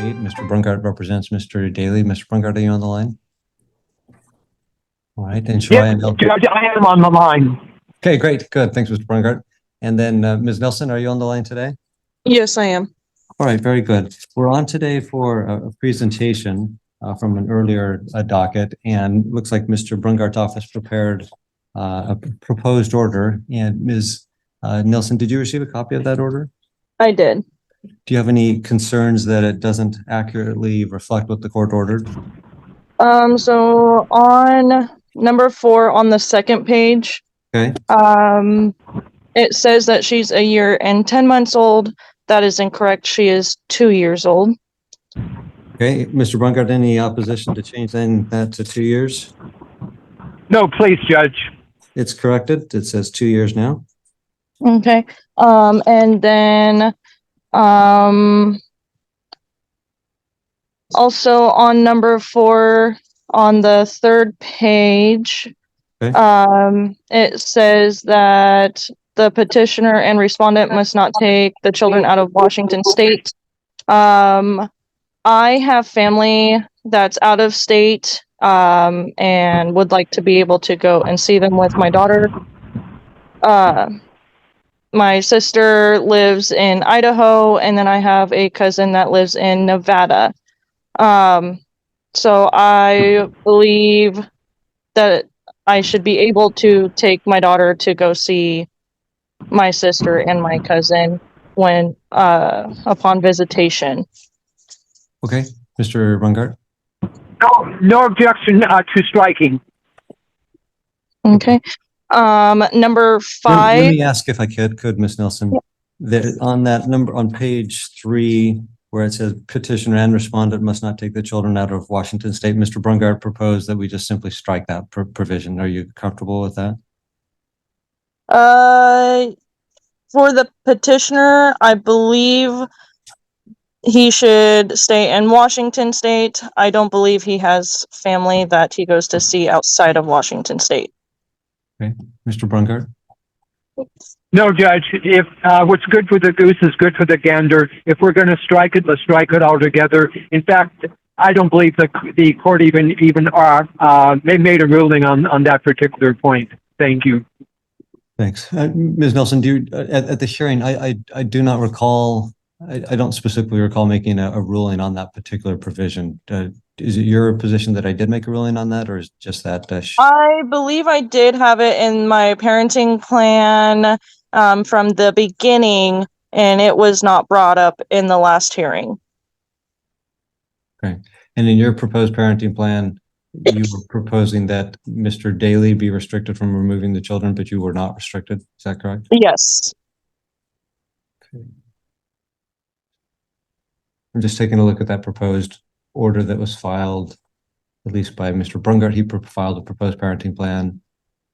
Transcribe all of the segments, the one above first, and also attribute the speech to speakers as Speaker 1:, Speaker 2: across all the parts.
Speaker 1: 8. Mr. Brungart represents Mr. Daly. Mr. Brungart, are you on the line? All right, and
Speaker 2: Yes, Judge, I am on the line.
Speaker 1: Okay, great, good. Thanks, Mr. Brungart. And then Ms. Nelson, are you on the line today?
Speaker 3: Yes, I am.
Speaker 1: All right, very good. We're on today for a presentation from an earlier docket, and looks like Mr. Brungart's office prepared a proposed order. And Ms. Nelson, did you receive a copy of that order?
Speaker 3: I did.
Speaker 1: Do you have any concerns that it doesn't accurately reflect what the court ordered?
Speaker 3: So on number 4 on the second page,
Speaker 1: Okay.
Speaker 3: it says that she's a year and 10 months old. That is incorrect. She is 2 years old.
Speaker 1: Okay, Mr. Brungart, any opposition to change that to 2 years?
Speaker 2: No, please, Judge.
Speaker 1: It's corrected. It says 2 years now.
Speaker 3: Okay. And then, also on number 4 on the third page,
Speaker 1: Okay.
Speaker 3: it says that the petitioner and respondent must not take the children out of Washington state. I have family that's out of state, and would like to be able to go and see them with my daughter. My sister lives in Idaho, and then I have a cousin that lives in Nevada. So I believe that I should be able to take my daughter to go see my sister and my cousin when upon visitation.
Speaker 1: Okay, Mr. Brungart.
Speaker 2: No objection to striking.
Speaker 3: Okay. Number 5.
Speaker 1: Let me ask if I could, Ms. Nelson. Yeah. On that number on page 3, where it says petitioner and respondent must not take the children out of Washington state, Mr. Brungart proposed that we just simply strike that provision. Are you comfortable with that?
Speaker 3: For the petitioner, I believe he should stay in Washington state. I don't believe he has family that he goes to see outside of Washington state.
Speaker 1: Okay, Mr. Brungart.
Speaker 2: No, Judge. If what's good for the goose is good for the gander, if we're going to strike it, let's strike it altogether. In fact, I don't believe the court even made a ruling on that particular point. Thank you.
Speaker 1: Thanks, Ms. Nelson. Do you at the hearing? I do not recall. I don't specifically recall making a ruling on that particular provision. Is it your position that I did make a ruling on that, or is just that?
Speaker 3: I believe I did have it in my parenting plan from the beginning, and it was not brought up in the last hearing.
Speaker 1: Okay. And in your proposed parenting plan, you were proposing that Mr. Daly be restricted from removing the children, but you were not restricted. Is that correct?
Speaker 3: Yes.
Speaker 1: Okay. I'm just taking a look at that proposed order that was filed, at least by Mr. Brungart. He filed a proposed parenting plan.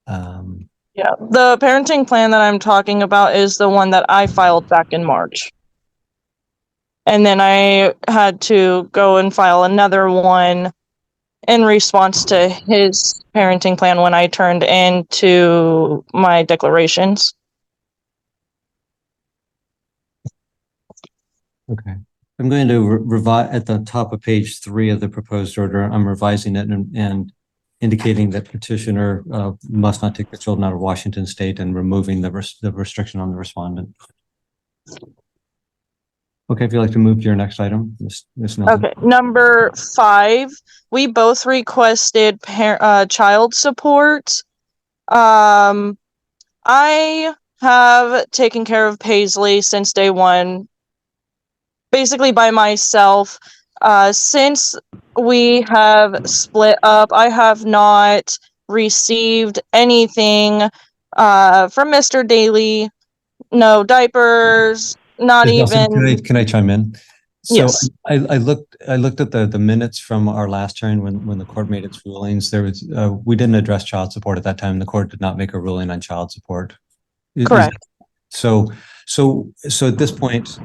Speaker 3: Yeah, the parenting plan that I'm talking about is the one that I filed back in March. And then I had to go and file another one in response to his parenting plan when I turned into my declarations.
Speaker 1: Okay. I'm going to revise at the top of page 3 of the proposed order. I'm revising it and indicating that petitioner must not take the children out of Washington state and removing the restriction on the respondent. Okay, if you'd like to move to your next item, Ms. Nelson.
Speaker 3: Okay, number 5, we both requested child support. I have taken care of Paisley since day one, basically by myself. Since we have split up, I have not received anything from Mr. Daly. No diapers, not
Speaker 1: Ms. Nelson,
Speaker 3: even.
Speaker 1: can I chime in? So
Speaker 3: Yes.
Speaker 1: I looked at the minutes from our last hearing when the court made its rulings. There was we didn't address child support at that time. The court did not make a ruling on child support.
Speaker 3: Correct.
Speaker 1: So at this point,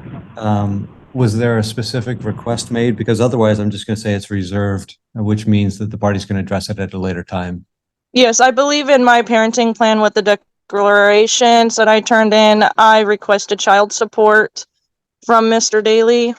Speaker 1: was there a specific request made? Because otherwise, I'm just going to say it's reserved, which means that the party's going to address it at a later time.
Speaker 3: Yes, I believe in my parenting plan with the declarations that I turned in, I requested child support from Mr. Daly.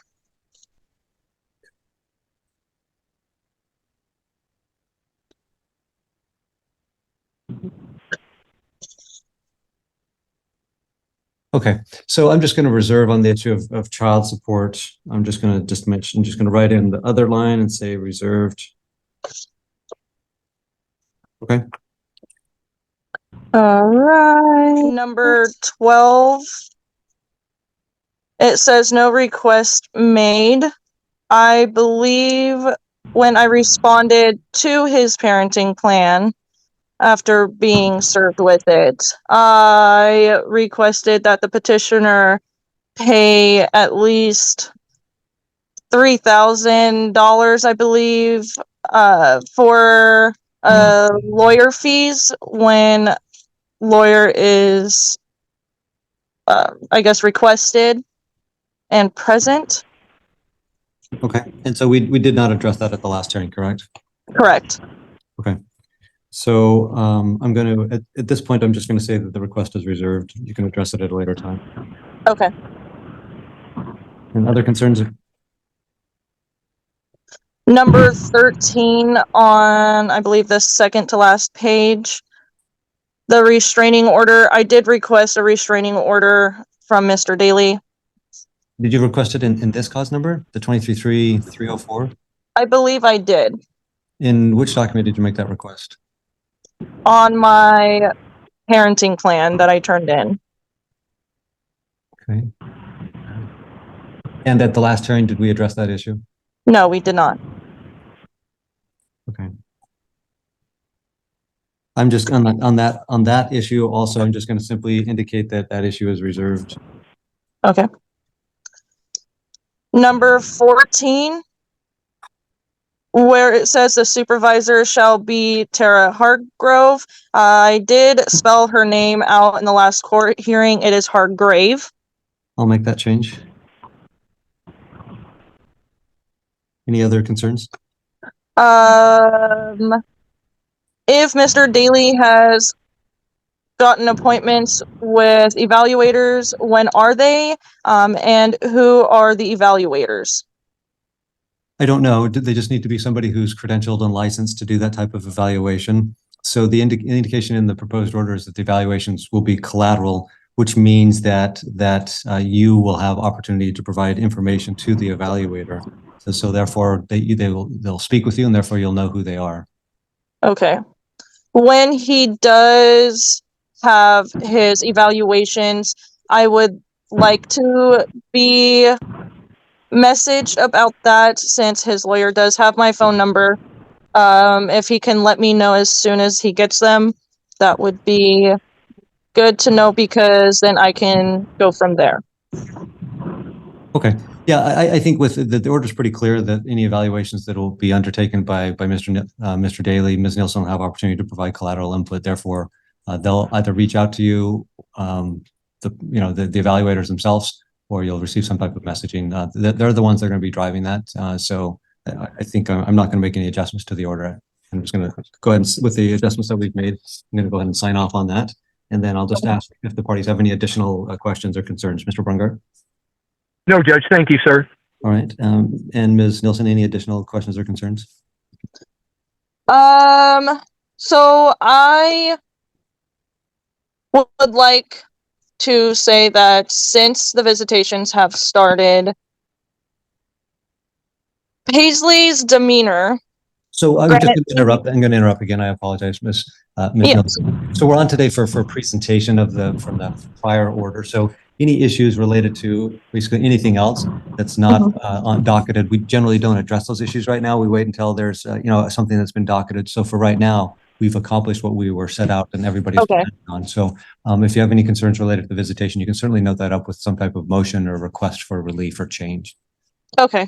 Speaker 1: Okay, so I'm just going to reserve on the issue of child support. I'm just going to mention, just going to write in the other line and say reserved. Okay.
Speaker 3: All right. Number 12. It says no request made. I believe when I responded to his parenting plan after being served with it, I requested that the petitioner pay at least $3,000, I believe, for lawyer fees when lawyer is, I guess, requested and present.
Speaker 1: Okay, and so we did not address that at the last hearing, correct?
Speaker 3: Correct.
Speaker 1: Okay, so I'm going to, at this point, I'm just going to say that the request is reserved. You can address it at a later time.
Speaker 3: Okay.
Speaker 1: And other concerns?
Speaker 3: Number 13 on, I believe, the second to last page. The restraining order. I did request a restraining order from Mr. Daly.
Speaker 1: Did you request it in this cause number, the 233304?
Speaker 3: I believe I did.
Speaker 1: In which document did you make that request?
Speaker 3: On my parenting plan that I turned in.
Speaker 1: Okay. And at the last hearing, did we address that issue?
Speaker 3: No, we did not.
Speaker 1: Okay. I'm just on that issue also, I'm just going to simply indicate that that issue is reserved.
Speaker 3: Okay. Number 14, where it says the supervisor shall be Tara Hargrove. I did spell her name out in the last court hearing. It is Hargrave.
Speaker 1: I'll make that change. Any other concerns?
Speaker 3: If Mr. Daly has gotten appointments with evaluators, when are they? And who are the evaluators?
Speaker 1: I don't know. They just need to be somebody who's credentialed and licensed to do that type of evaluation. So the indication in the proposed order is that the evaluations will be collateral, which means that you will have opportunity to provide information to the evaluator. So therefore, they'll speak with you, and therefore you'll know who they are.
Speaker 3: Okay. When he does have his evaluations, I would like to be messaged about that since his lawyer does have my phone number. If he can let me know as soon as he gets them, that would be good to know because then I can go from there.
Speaker 1: Okay. Yeah, I think with the order is pretty clear that any evaluations that will be undertaken by Mr. Daly, Ms. Nielsen will have opportunity to provide collateral input. Therefore, they'll either reach out to you, the evaluators themselves, or you'll receive some type of messaging. They're the ones that are going to be driving that. So I think I'm not going to make any adjustments to the order. I'm just going to go ahead and, with the adjustments that we've made, I'm going to go ahead and sign off on that. And then I'll just ask if the parties have any additional questions or concerns. Mr. Brungart?
Speaker 2: No, Judge. Thank you, sir.
Speaker 1: All right. And Ms. Nielsen, any additional questions or concerns?
Speaker 3: So I would like to say that since the visitations have started, Paisley's demeanor.
Speaker 1: So I'm just going to interrupt. I'm going to interrupt again. I apologize, Ms. Nielsen. So we're on today for a presentation from the prior order. So any issues related to basically anything else that's not docketed, we generally don't address those issues right now. We wait until there's something that's been docketed. So for right now, we've accomplished what we were set out and everybody's on. So if you have any concerns related to the visitation, you can certainly note that up with some type of motion or request for relief or change.
Speaker 3: Okay.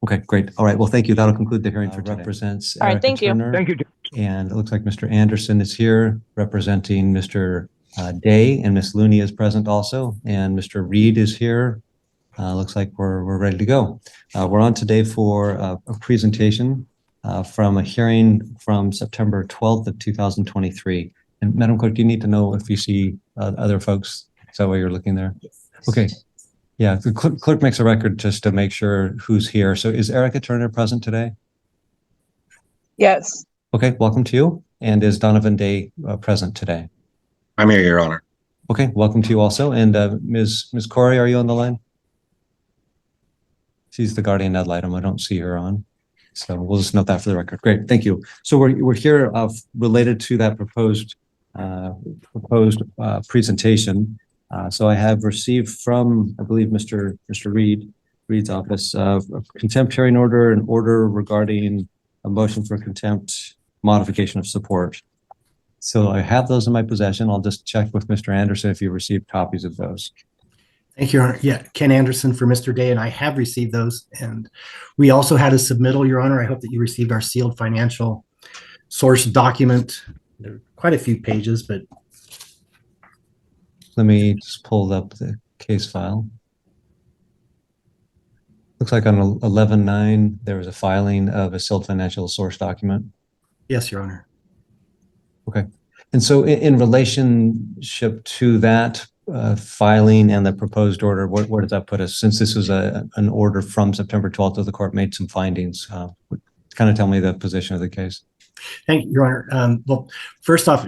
Speaker 1: Okay, great. All right. Well, thank you. That'll conclude the hearing for today. Represents
Speaker 3: all right, thank you.
Speaker 2: Thank you.
Speaker 1: And it looks like Mr. Anderson is here representing Mr. Day, and Ms. Looney is present also, and Mr. Reed is here. Looks like we're ready to go. We're on today for a presentation from a hearing from September 12th of 2023. And Madam Clerk, do you need to know if you see other folks? Is that why you're looking there? Okay. Yeah, the clerk makes a record just to make sure who's here. So is Erica Turner present today?
Speaker 3: Yes.
Speaker 1: Okay, welcome to you. And is Donovan Day present today?
Speaker 4: I'm here, Your Honor.
Speaker 1: Okay, welcome to you also. And Ms. Corey, are you on the line? She's the guardian ad litem. I don't see her on. So we'll just note that for the record. Great, thank you. So we're here related to that proposed presentation. So I have received from, I believe, Mr. Reed's office, a contempt hearing order, an order regarding a motion for contempt modification of support. So I have those in my possession. I'll just check with Mr. Anderson if you received copies of those.
Speaker 4: Thank you, Your Honor. Yeah, Ken Anderson for Mr. Day, and I have received those. And we also had a submittal, Your Honor. I hope that you received our sealed financial source document. There are quite a few pages, but
Speaker 1: Let me just pull up the case file. Looks like on 11/9, there was a filing of a sealed financial source document.
Speaker 4: yes, Your Honor.
Speaker 1: Okay. And so in relationship to that filing and the proposed order, where does that put us? Since this was an order from September 12th, the court made some findings. Kind of tell me the position of the case.
Speaker 4: Thank you, Your Honor. Well, first off,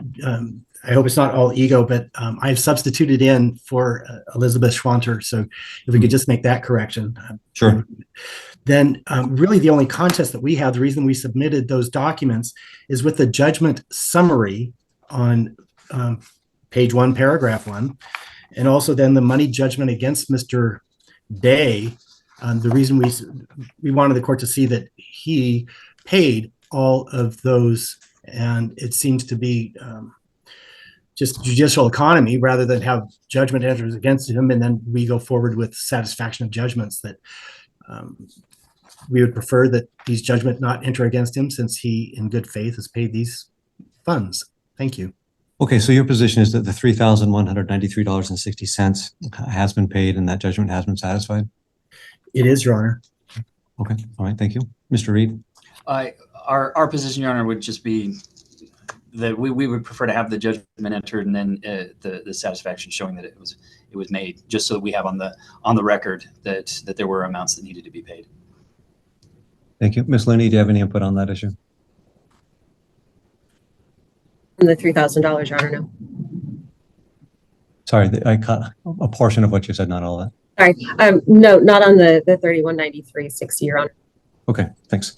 Speaker 4: I hope it's not all ego, but I've substituted in for Elizabeth Schwanter. So if we could just make that correction.
Speaker 1: Sure.
Speaker 4: Then really the only contest that we have, the reason we submitted those documents is with the judgment summary on page 1, paragraph 1, and also then the money judgment against Mr. Day. The reason we wanted the court to see that he paid all of those, and it seems to be just judicial economy rather than have judgment enters against him, and then we go forward with satisfaction of judgments that we would prefer that these judgment not enter against him since he in good faith has paid these funds. Thank you.
Speaker 1: Okay, so your position is that the $3,193.60 has been paid and that judgment has been satisfied?
Speaker 4: It is, Your Honor.
Speaker 1: Okay, all right, thank you. Mr. Reed?
Speaker 5: Our position, Your Honor, would just be that we would prefer to have the judgment entered and then the satisfaction showing that it was made, just so that we have on the record that there were amounts that needed to be paid.
Speaker 1: Thank you. Ms. Looney, do you have any input on that issue?
Speaker 6: The $3,000, Your Honor, no.
Speaker 1: Sorry, I caught a portion of what you said, not all of
Speaker 6: Sorry, no, not on the 3193.60, Your Honor.
Speaker 1: Okay, thanks.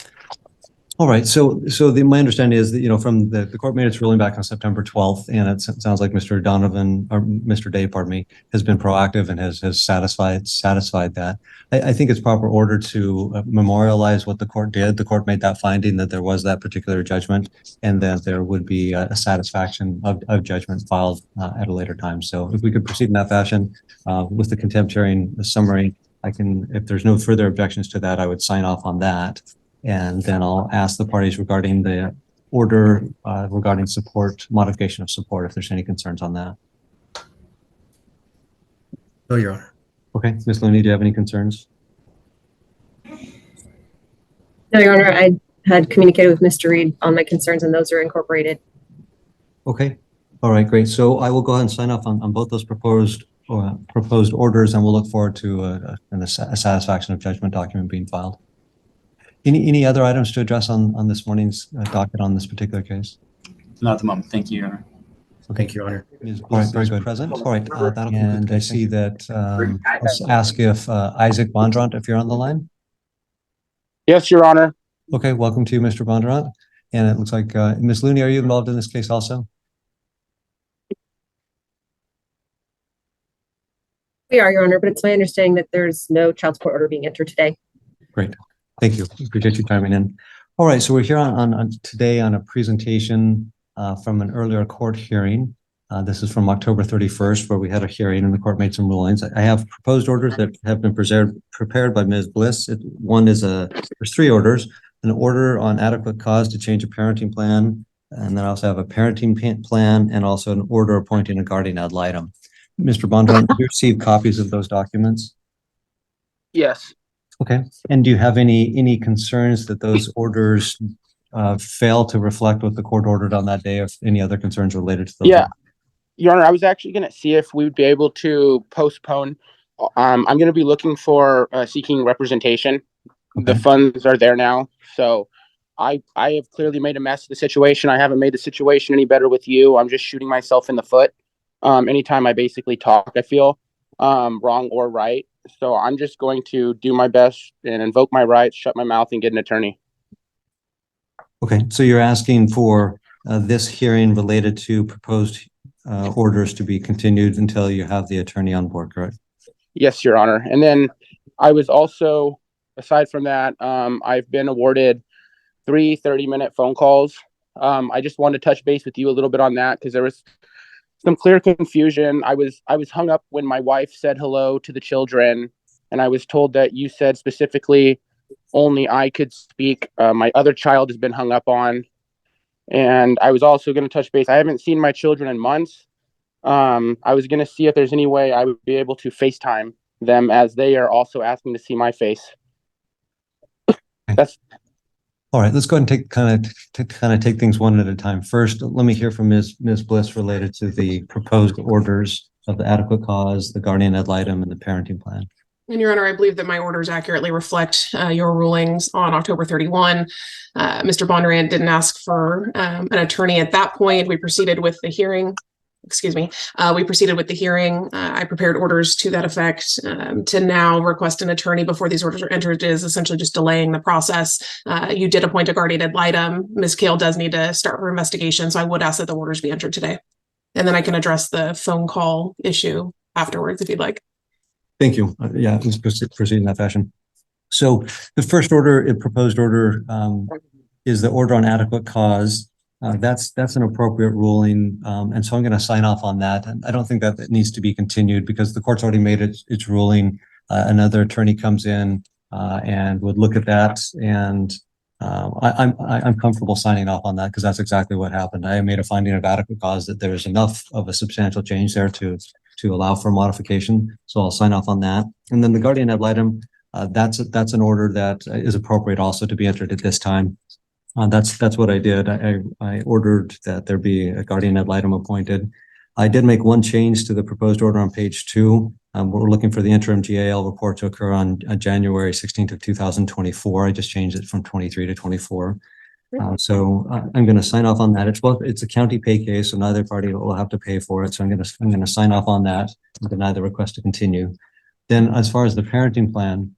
Speaker 1: All right, so my understanding is that, from the court made its ruling back on September 12th, and it sounds like Mr. Donovan, or Mr. Day, pardon me, has been proactive and has satisfied that. I think it's proper order to memorialize what the court did. The court made that finding that there was that particular judgment and that there would be a satisfaction of judgment filed at a later time. So if we could proceed in that fashion with the contempt hearing summary, if there's no further objections to that, I would sign off on that. And then I'll ask the parties regarding the order regarding support, modification of support, if there's any concerns on that.
Speaker 4: No, Your Honor.
Speaker 1: Okay, Ms. Looney, do you have any concerns?
Speaker 6: No, Your Honor, I had communicated with Mr. Reed on my concerns, and those are incorporated.
Speaker 1: Okay, all right, great. So I will go ahead and sign off on both those proposed orders, and we'll look forward to a satisfaction of judgment document being filed. Any other items to address on this morning's docket on this particular case?
Speaker 5: Not at the moment. Thank you, Your Honor.
Speaker 4: Thank you, Your Honor.
Speaker 1: All right, very good. Present. All right, and I see that, let's ask if Isaac Bondurant, if you're on the line.
Speaker 7: Yes, Your Honor.
Speaker 1: Okay, welcome to you, Mr. Bondurant. And it looks like, Ms. Looney, are you involved in this case also?
Speaker 6: We are, Your Honor, but it's my understanding that there's no child support order being entered today.
Speaker 1: Great. Thank you. Appreciate you chiming in. All right, so we're here on today on a presentation from an earlier court hearing. This is from October 31st, where we had a hearing and the court made some rulings. I have proposed orders that have been prepared by Ms. Bliss. There's 3 orders: an order on adequate cause to change a parenting plan, and then I also have a parenting plan, and also an order appointing a guardian ad litem. Mr. Bondurant, did you receive copies of those documents?
Speaker 7: Yes.
Speaker 1: Okay. And do you have any concerns that those orders fail to reflect what the court ordered on that day, or any other concerns related to those?
Speaker 7: Yeah. Your Honor, I was actually going to see if we would be able to postpone. I'm going to be looking for seeking representation.
Speaker 1: Okay.
Speaker 7: The funds are there now. So I have clearly made a mess of the situation. I haven't made the situation any better with you. I'm just shooting myself in the foot. anytime I basically talk, I feel wrong or right. So I'm just going to do my best and invoke my rights, shut my mouth, and get an attorney.
Speaker 1: Okay, so you're asking for this hearing related to proposed orders to be continued until you have the attorney on board, correct?
Speaker 7: Yes, Your Honor. And then I was also, aside from that, I've been awarded 3 30-minute phone calls. I just wanted to touch base with you a little bit on that because there was some clear confusion. I was hung up when my wife said hello to the children, and I was told that you said specifically only I could speak. My other child has been hung up on, and I was also going to touch base. I haven't seen my children in months. I was going to see if there's any way I would be able to FaceTime them as they are also asking to see my face. That's
Speaker 1: All right, let's go ahead and take things one at a time. First, let me hear from Ms. Bliss related to the proposed orders of the adequate cause, the guardian ad litem, and the parenting plan.
Speaker 8: And Your Honor, I believe that my orders accurately reflect your rulings on October 31. Mr. Bondurant didn't ask for an attorney at that point. We proceeded with the hearing. We proceeded with the hearing. I prepared orders to that effect. To now request an attorney before these orders are entered is essentially just delaying the process. You did appoint a guardian ad litem. Ms. Kale does need to start her investigation, so I would ask that the orders be entered today. And then I can address the phone call issue afterwards if you'd like.
Speaker 1: Thank you. Yeah, let's proceed in that fashion. So the first order, proposed order, is the order on adequate cause. That's an appropriate ruling, and so I'm going to sign off on that. And I don't think that it needs to be continued because the court's already made its ruling. Another attorney comes in and would look at that, and I'm comfortable signing off on that because that's exactly what happened. I made a finding of adequate cause that there is enough of a substantial change there to allow for modification. So I'll sign off on that. And then the guardian ad litem, that's an order that is appropriate also to be entered at this time. That's what I did. I ordered that there be a guardian ad litem appointed. I did make one change to the proposed order on page 2. We're looking for the interim GAL report to occur on January 16th of 2024. I just changed it from 23 to 24. So I'm going to sign off on that. It's a county pay case, so neither party will have to pay for it. So I'm going to sign off on that and deny the request to continue. Then, as far as the parenting plan,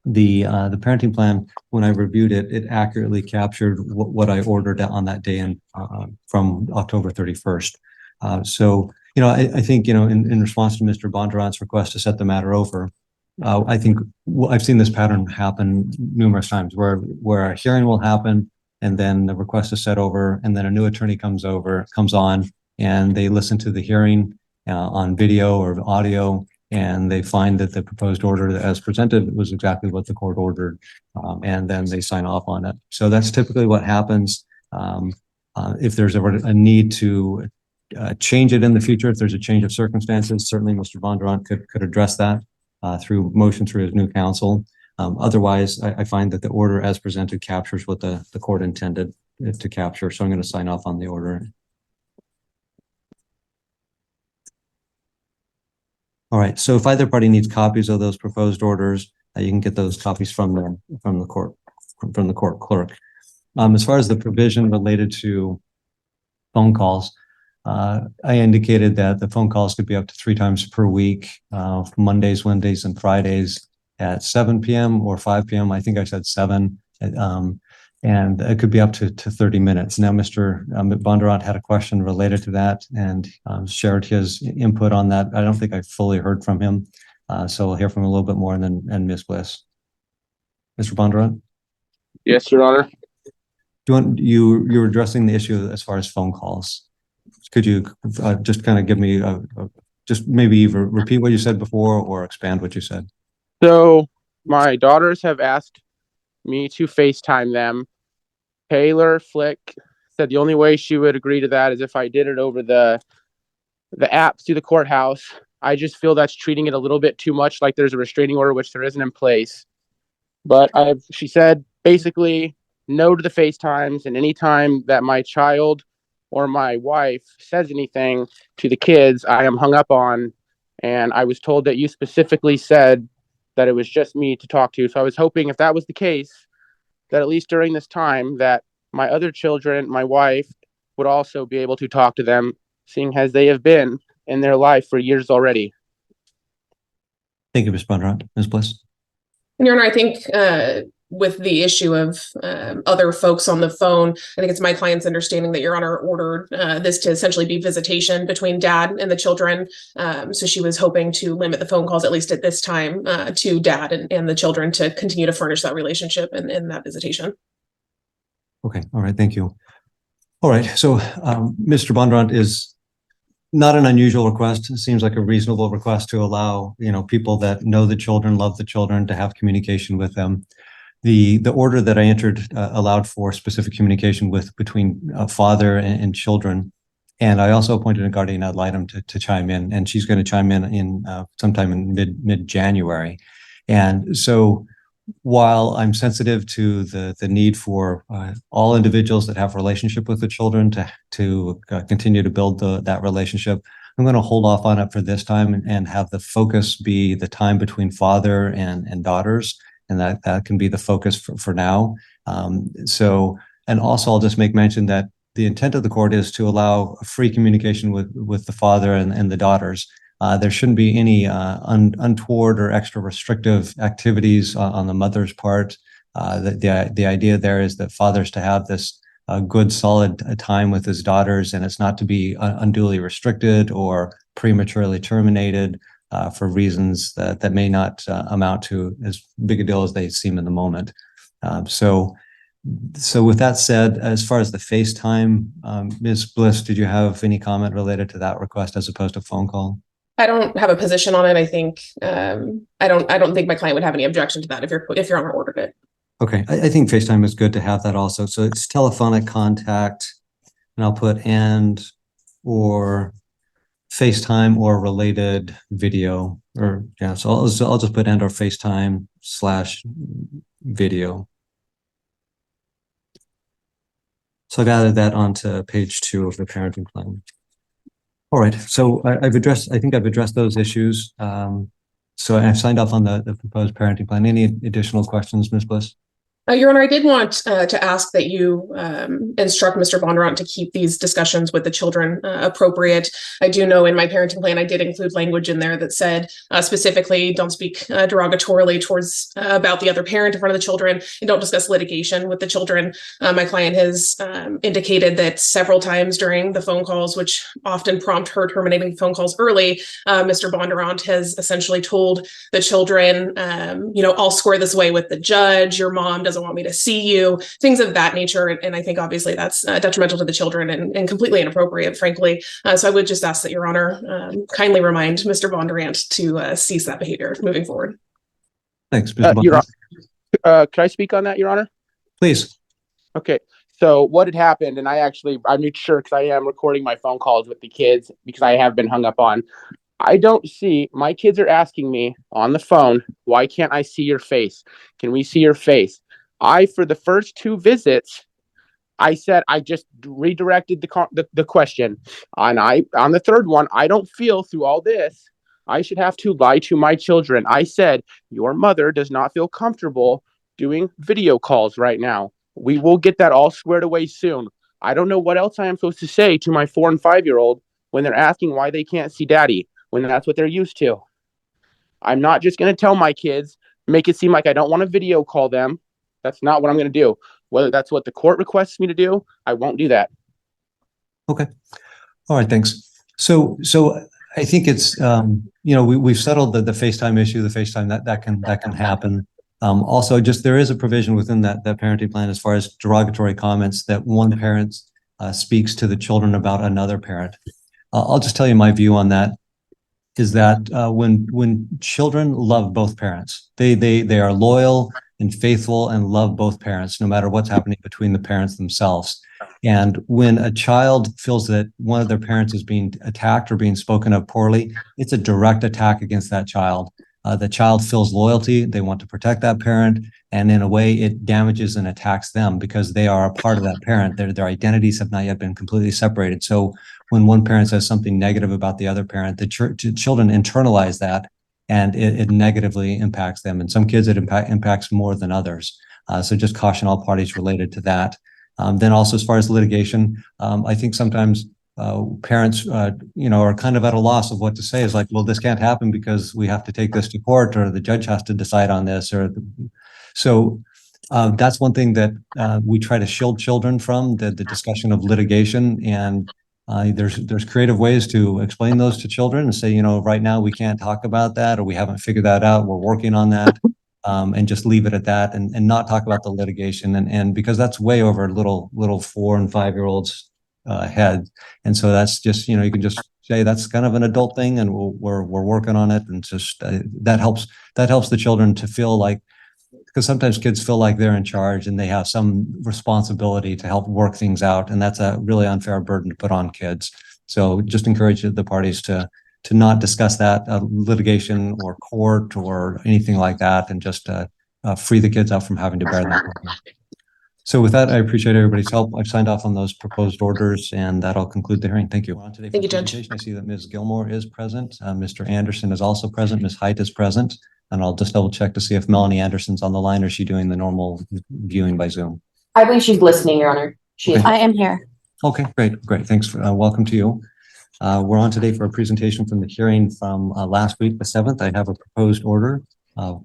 Speaker 1: the parenting plan, when I reviewed it, it accurately captured what I ordered on that day and from October 31st. So I think in response to Mr. Bondurant's request to set the matter over, I think I've seen this pattern happen numerous times where a hearing will happen. And then the request is set over, and then a new attorney comes on, and they listen to the hearing on video or audio, and they find that the proposed order as presented was exactly what the court ordered, and then they sign off on it. So that's typically what happens. If there's ever a need to change it in the future, if there's a change of circumstances, certainly Mr. Bondurant could address that through motion through his new counsel. Otherwise, I find that the order as presented captures what the court intended it to capture. So I'm going to sign off on the order. All right. So if either party needs copies of those proposed orders, you can get those copies from the court clerk. As far as the provision related to phone calls, I indicated that the phone calls could be up to 3 times per week, Mondays, Wednesdays, and Fridays at 7 p.m. or 5 p.m. I think I said 7, and it could be up to 30 minutes. Now, Mr. Bondurant had a question related to that and shared his input on that. I don't think I fully heard from him, so we'll hear from him a little bit more, and Ms. Bliss. Mr. Bondurant?
Speaker 7: Yes, Your Honor.
Speaker 1: You're addressing the issue as far as phone calls. Could you just kind of give me just maybe either repeat what you said before or expand what you said?
Speaker 7: So my daughters have asked me to FaceTime them. Taylor Flick said the only way she would agree to that is if I did it over the app through the courthouse. I just feel that's treating it a little bit too much like there's a restraining order, which there isn't in place. But she said basically no to the FaceTimes, and anytime that my child or my wife says anything to the kids, I am hung up on. And I was told that you specifically said that it was just me to talk to. So I was hoping if that was the case, that at least during this time that my other children, my wife, would also be able to talk to them, seeing as they have been in their life for years already.
Speaker 1: Thank you, Ms. Bondurant. Ms. Bliss?
Speaker 8: And Your Honor, I think with the issue of other folks on the phone, I think it's my client's understanding that Your Honor ordered this to essentially be visitation between dad and the children. So she was hoping to limit the phone calls, at least at this time, to dad and the children to continue to furnish that relationship and that visitation.
Speaker 1: Okay. All right. Thank you. All right. So Mr. Bondurant is not an unusual request. It seems like a reasonable request to allow, people that know the children, love the children, to have communication with them. The order that I entered allowed for specific communication between father and children. And I also appointed a guardian ad litem to chime in, and she's going to chime in sometime in mid-January. And so while I'm sensitive to the need for all individuals that have a relationship with the children to continue to build that relationship, I'm going to hold off on it for this time and have the focus be the time between father and daughters, and that can be the focus for now. And also I'll just make mention that the intent of the court is to allow free communication with the father and the daughters. There shouldn't be any untoward or extra restrictive activities on the mother's part. The idea there is that father's to have this good, solid time with his daughters, and it's not to be unduly restricted or prematurely terminated for reasons that may not amount to as big a deal as they seem in the moment. So with that said, as far as the FaceTime, Ms. Bliss, did you have any comment related to that request as opposed to phone call?
Speaker 8: I don't have a position on it. I think I don't think my client would have any objection to that if Your Honor ordered it.
Speaker 1: Okay, I think FaceTime is good to have that also. So it's telephonic contact, and I'll put or FaceTime or related video, or yeah. So I'll just put or FaceTime / video. So I've added that onto page 2 of the parenting plan. All right, so I think I've addressed those issues. So I've signed off on the proposed parenting plan. Any additional questions, Ms. Bliss?
Speaker 8: Your Honor, I did want to ask that you instruct Mr. Bondurant to keep these discussions with the children appropriate. I do know in my parenting plan, I did include language in there that said specifically, don't speak derogatorily towards about the other parent in front of the children, and don't discuss litigation with the children. My client has indicated that several times during the phone calls, which often prompt her terminating phone calls early, Mr. Bondurant has essentially told the children, I'll square this away with the judge, your mom doesn't want me to see you, things of that nature. And I think obviously that's detrimental to the children and completely inappropriate, frankly. So I would just ask that Your Honor kindly remind Mr. Bondurant to cease that behavior moving forward.
Speaker 1: Thanks, Mr.
Speaker 7: Your Honor, can I speak on that, Your Honor?
Speaker 1: Please.
Speaker 7: Okay. So what had happened, and I made sure because I am recording my phone calls with the kids because I have been hung up on. I don't see, my kids are asking me on the phone, why can't I see your face? Can we see your face? For the first 2 visits, I said I just redirected the question. On the third one, I don't feel through all this I should have to lie to my children. I said, your mother does not feel comfortable doing video calls right now. We will get that all squared away soon. I don't know what else I am supposed to say to my 4 and 5-year-old when they're asking why they can't see daddy, when that's what they're used to. I'm not just going to tell my kids, make it seem like I don't want to video call them. That's not what I'm going to do. Whether that's what the court requests me to do, I won't do that.
Speaker 1: Okay. All right. Thanks. So I think it's, we've settled the FaceTime issue, the FaceTime that can happen. Also, just there is a provision within that parenting plan as far as derogatory comments that one parent speaks to the children about another parent. I'll just tell you my view on that is that when children love both parents, they are loyal and faithful and love both parents, no matter what's happening between the parents themselves. And when a child feels that one of their parents is being attacked or being spoken of poorly, it's a direct attack against that child. The child feels loyalty, they want to protect that parent, and in a way it damages and attacks them because they are a part of that parent. Their identities have not yet been completely separated. So when one parent says something negative about the other parent, the children internalize that, and it negatively impacts them. And some kids it impacts more than others. So just caution all parties related to that. Then also as far as litigation, I think sometimes parents, are kind of at a loss of what to say. Is like, well, this can't happen because we have to take this to court, or the judge has to decide on this, so that's one thing that we try to shield children from, the discussion of litigation. And there's creative ways to explain those to children and say, right now we can't talk about that, or we haven't figured that out. We're working on that. And just leave it at that, and not talk about the litigation. And because that's way over little 4 and 5 year olds head. And so that's just, you can just say that's kind of an adult thing, and we're working on it. And just that helps the children to feel like, because sometimes kids feel like they're in charge and they have some responsibility to help work things out. And that's a really unfair burden to put on kids. So just encourage the parties to not discuss that litigation or court or anything like that, and just free the kids up from having to bear that. So with that, I appreciate everybody's help. I've signed off on those proposed orders, and that'll conclude the hearing. Thank you.
Speaker 8: Thank you, Judge.
Speaker 1: I see that Ms. Gilmore is present. Mr. Anderson is also present. Ms. Height is present. And I'll just double check to see if Melanie Anderson's on the line, or is she doing the normal viewing by Zoom?
Speaker 9: I believe she's listening, Your Honor. She is.
Speaker 10: I am here.
Speaker 1: Okay, great. Thanks. Welcome to you. We're on today for a presentation from the hearing from last week, the 7th. I have a proposed order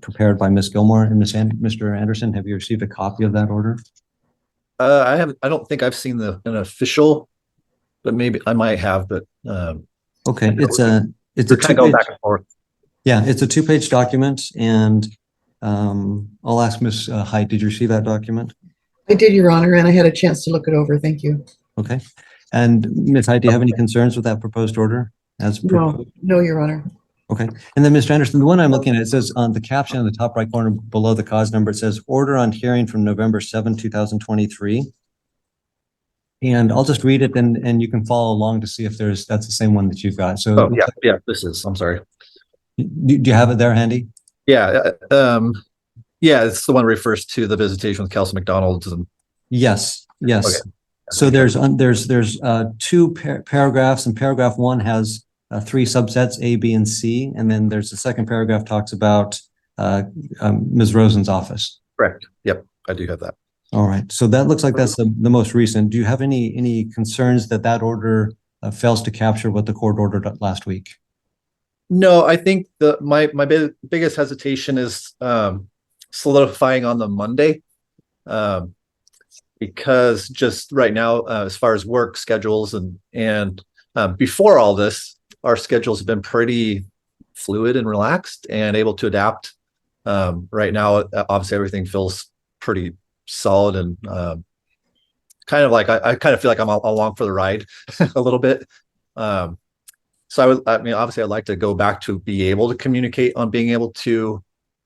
Speaker 1: prepared by Ms. Gilmore and Mr. Anderson. Have you received a copy of that order?
Speaker 11: I haven't. I don't think I've seen an official, but maybe I might have. But
Speaker 1: okay, it's a
Speaker 11: kind of going back and forth.
Speaker 1: Yeah, it's a 2-page document, and I'll ask Ms. Height, did you receive that document?
Speaker 12: I did, Your Honor, and I had a chance to look it over. Thank you.
Speaker 1: Okay. And Ms. Height, do you have any concerns with that proposed order as proposed?
Speaker 12: No, Your Honor.
Speaker 1: Okay. And then Mr. Anderson, the one I'm looking at, it says on the caption in the top right corner below the cause number, it says order on hearing from November 7, 2023. And I'll just read it, and you can follow along to see if that's the same one that you've got. So
Speaker 11: yeah, this is, I'm sorry.
Speaker 1: Do you have it there handy?
Speaker 11: Yeah. It's the one that refers to the visitation with Kelsey McDonald's. And
Speaker 1: yes.
Speaker 11: Okay.
Speaker 1: So there's 2 paragraphs, and paragraph 1 has 3 subsets, A, B, and C. And then there's the second paragraph talks about Ms. Rosen's office.
Speaker 11: Correct. Yep. I do have that.
Speaker 1: All right. So that looks like that's the most recent. Do you have any concerns that order fails to capture what the court ordered last week?
Speaker 11: No, I think my biggest hesitation is solidifying on the Monday, because just right now, as far as work schedules and before all this, our schedules have been pretty fluid and relaxed and able to adapt. Right now, obviously, everything feels pretty solid, and kind of like I kind of feel like I'm along for the ride a little bit. So obviously I'd like to go back to be able to communicate on being able to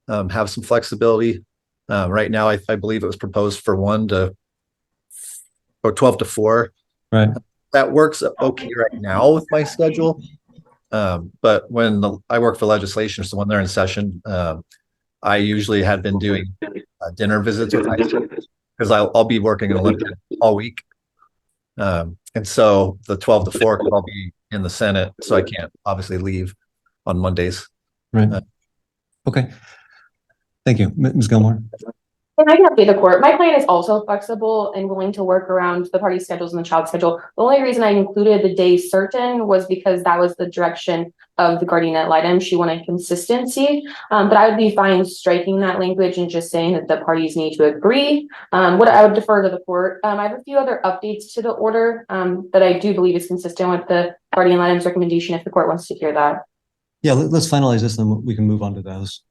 Speaker 11: have some flexibility. Right now, I believe it was proposed for 12 to 4.
Speaker 1: Right.
Speaker 11: That works okay right now with my schedule. But when I work for legislation, so when they're in session, I usually had been doing dinner visits with my students, because I'll be working in Olympia all week. And so the 12 to 4, I'll be in the Senate, so I can't obviously leave on Mondays.
Speaker 1: Right. Okay. Thank you, Ms. Gilmore.
Speaker 9: And I can update the court. My plan is also flexible and willing to work around the party schedules and the child schedule. The only reason I included the day certain was because that was the direction of the guardian ad litem. She wanted consistency, but I would be fine striking that language and just saying that the parties need to agree. What I would defer to the court. I have a few other updates to the order that I do believe is consistent with the guardian ad litem's recommendation, if the court wants to hear that.
Speaker 1: Yeah, let's finalize this, and we can move on to those.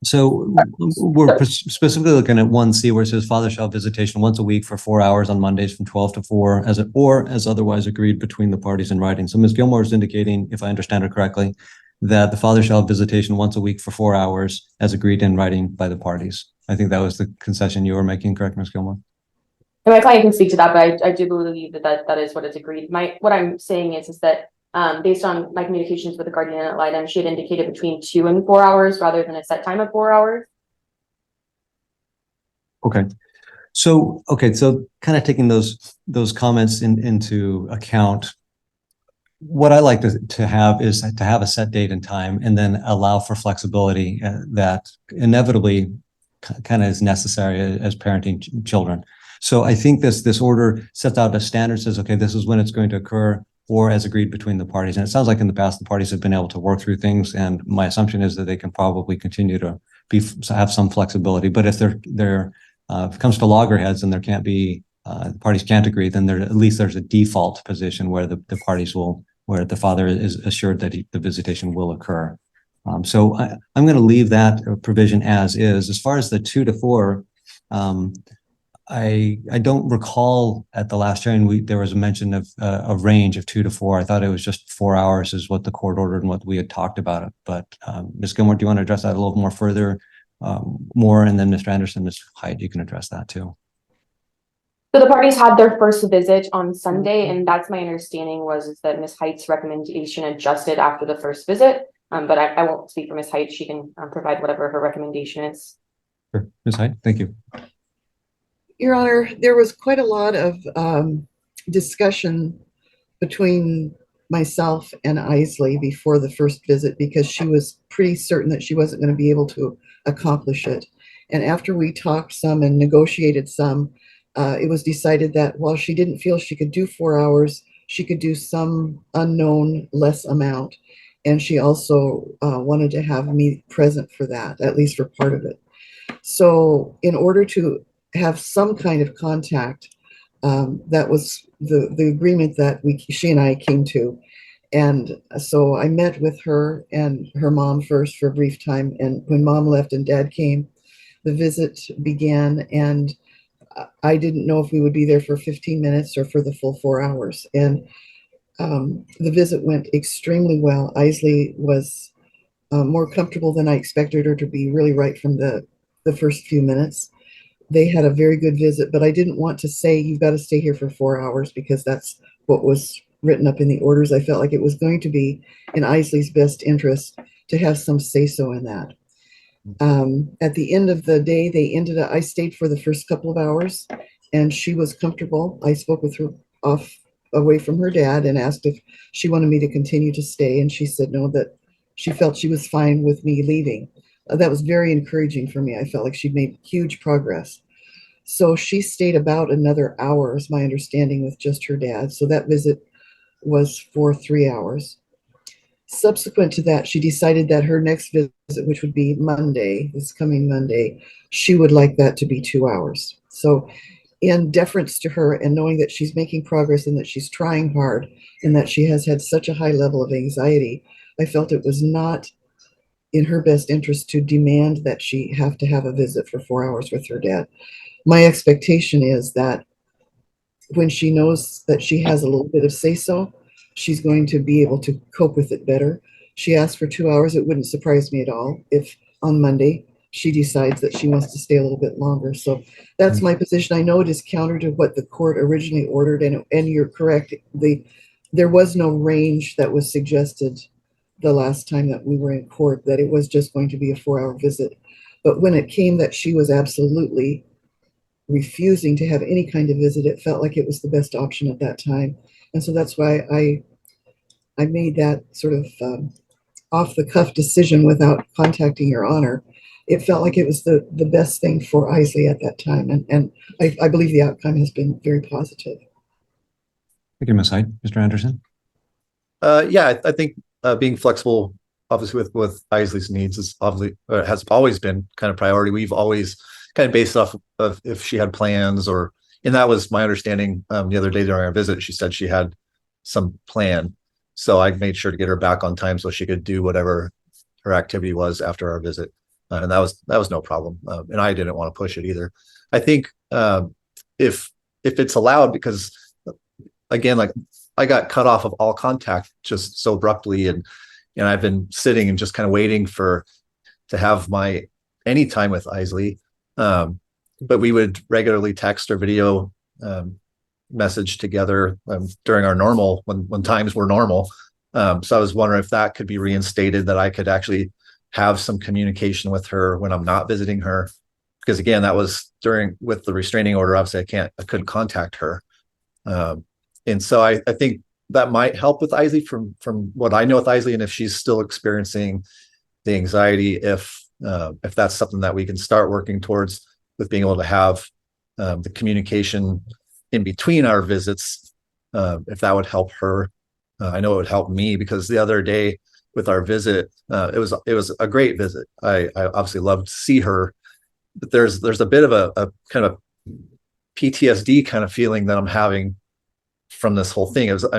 Speaker 1: So we're specifically looking at 1C, where it says father shall have visitation once a week for 4 hours on Mondays from 12 to 4 as otherwise agreed between the parties in writing. So Ms. Gilmore is indicating, if I understand her correctly, that the father shall have visitation once a week for 4 hours as agreed in writing by the parties. I think that was the concession you were making, correct, Ms. Gilmore?
Speaker 9: And my client can speak to that, but I do believe that is what is agreed. What I'm saying is that based on my communications with the guardian ad litem, she had indicated between 2 and 4 hours rather than a set time of 4 hours.
Speaker 1: Okay. So kind of taking those comments into account, what I like to have is to have a set date and time, and then allow for flexibility that inevitably kind of is necessary as parenting children. So I think this order sets out a standard, says, okay, this is when it's going to occur, or as agreed between the parties. And it sounds like in the past, the parties have been able to work through things. And my assumption is that they can probably continue to have some flexibility. But if if it comes to loggerheads and there can't be, the parties can't agree, then at least there's a default position where the parties where the father is assured that the visitation will occur. So I'm going to leave that provision as is. As far as the 2 to 4, I don't recall at the last hearing there was a mention of a range of 2 to 4. I thought it was just 4 hours is what the court ordered and what we had talked about it. But Ms. Gilmore, do you want to address that a little more further, more? And then Mr. Anderson, Ms. Hyde, you can address that too.
Speaker 9: So the parties had their first visit on Sunday, and that's my understanding was that Ms. Height's recommendation adjusted after the first visit. But I won't speak for Ms. Height. She can provide whatever her recommendation is.
Speaker 1: Sure. Ms. Hyde, thank you.
Speaker 12: Your Honor, there was quite a lot of discussion between myself and Isley before the first visit because she was pretty certain that she wasn't going to be able to accomplish it. And after we talked some and negotiated some, it was decided that while she didn't feel she could do 4 hours, she could do some unknown less amount. And she also wanted to have me present for that, at least for part of it. So in order to have some kind of contact, that was the agreement that she and I came to. And so I met with her and her mom first for a brief time. And when Mom left and Dad came, the visit began. And I didn't know if we would be there for 15 minutes or for the full 4 hours. And the visit went extremely well. Isley was more comfortable than I expected her to be, really right from the first few minutes. They had a very good visit, but I didn't want to say you've got to stay here for 4 hours because that's what was written up in the orders. I felt like it was going to be in Isley's best interest to have some say-so in that. At the end of the day, I stayed for the first couple of hours and she was comfortable. I spoke with her away from her dad and asked if she wanted me to continue to stay. And she said no, that she felt she was fine with me leaving. That was very encouraging for me. I felt like she'd made huge progress. So she stayed about another hour, is my understanding, with just her dad. So that visit was for 3 hours. Subsequent to that, she decided that her next visit, which would be Monday, this coming Monday, she would like that to be 2 hours. So in deference to her and knowing that she's making progress and that she's trying hard and that she has had such a high level of anxiety, I felt it was not in her best interest to demand that she have to have a visit for 4 hours with her dad. My expectation is that when she knows that she has a little bit of say-so, she's going to be able to cope with it better. She asked for 2 hours. It wouldn't surprise me at all if on Monday she decides that she wants to stay a little bit longer. So that's my position. I know it is counter to what the court originally ordered, and you're correct. There was no range that was suggested the last time that we were in court, that it was just going to be a 4-hour visit. But when it came that she was absolutely refusing to have any kind of visit, it felt like it was the best option at that time. And so that's why I made that sort of off the cuff decision without contacting Your Honor. It felt like it was the best thing for Isley at that time. And I believe the outcome has been very positive.
Speaker 1: Thank you, Ms. Hyde. Mr. Anderson?
Speaker 11: Yeah, I think being flexible, obviously, with Isley's needs is obviously has always been kind of priority. We've always kind of based off of if she had plans, and that was my understanding. The other day during our visit, she said she had some plan, so I made sure to get her back on time so she could do whatever her activity was after our visit, and that was no problem. And I didn't want to push it either. I think if it's allowed, because again, like, I got cut off of all contact just so abruptly, and I've been sitting and just kind of waiting to have my any time with Isley. But we would regularly text or video message together during our normal when times were normal. So I was wondering if that could be reinstated, that I could actually have some communication with her when I'm not visiting her, because again, that was with the restraining order. Obviously, I couldn't contact her. And so I think that might help with Isley from what I know with Isley, and if she's still experiencing the anxiety, if that's something that we can start working towards, with being able to have the communication in between our visits, if that would help her. I know it would help me, because the other day with our visit, it was a great visit. I obviously loved to see her, but there's a bit of a kind of PTSD kind of feeling that I'm having from this whole thing. It was a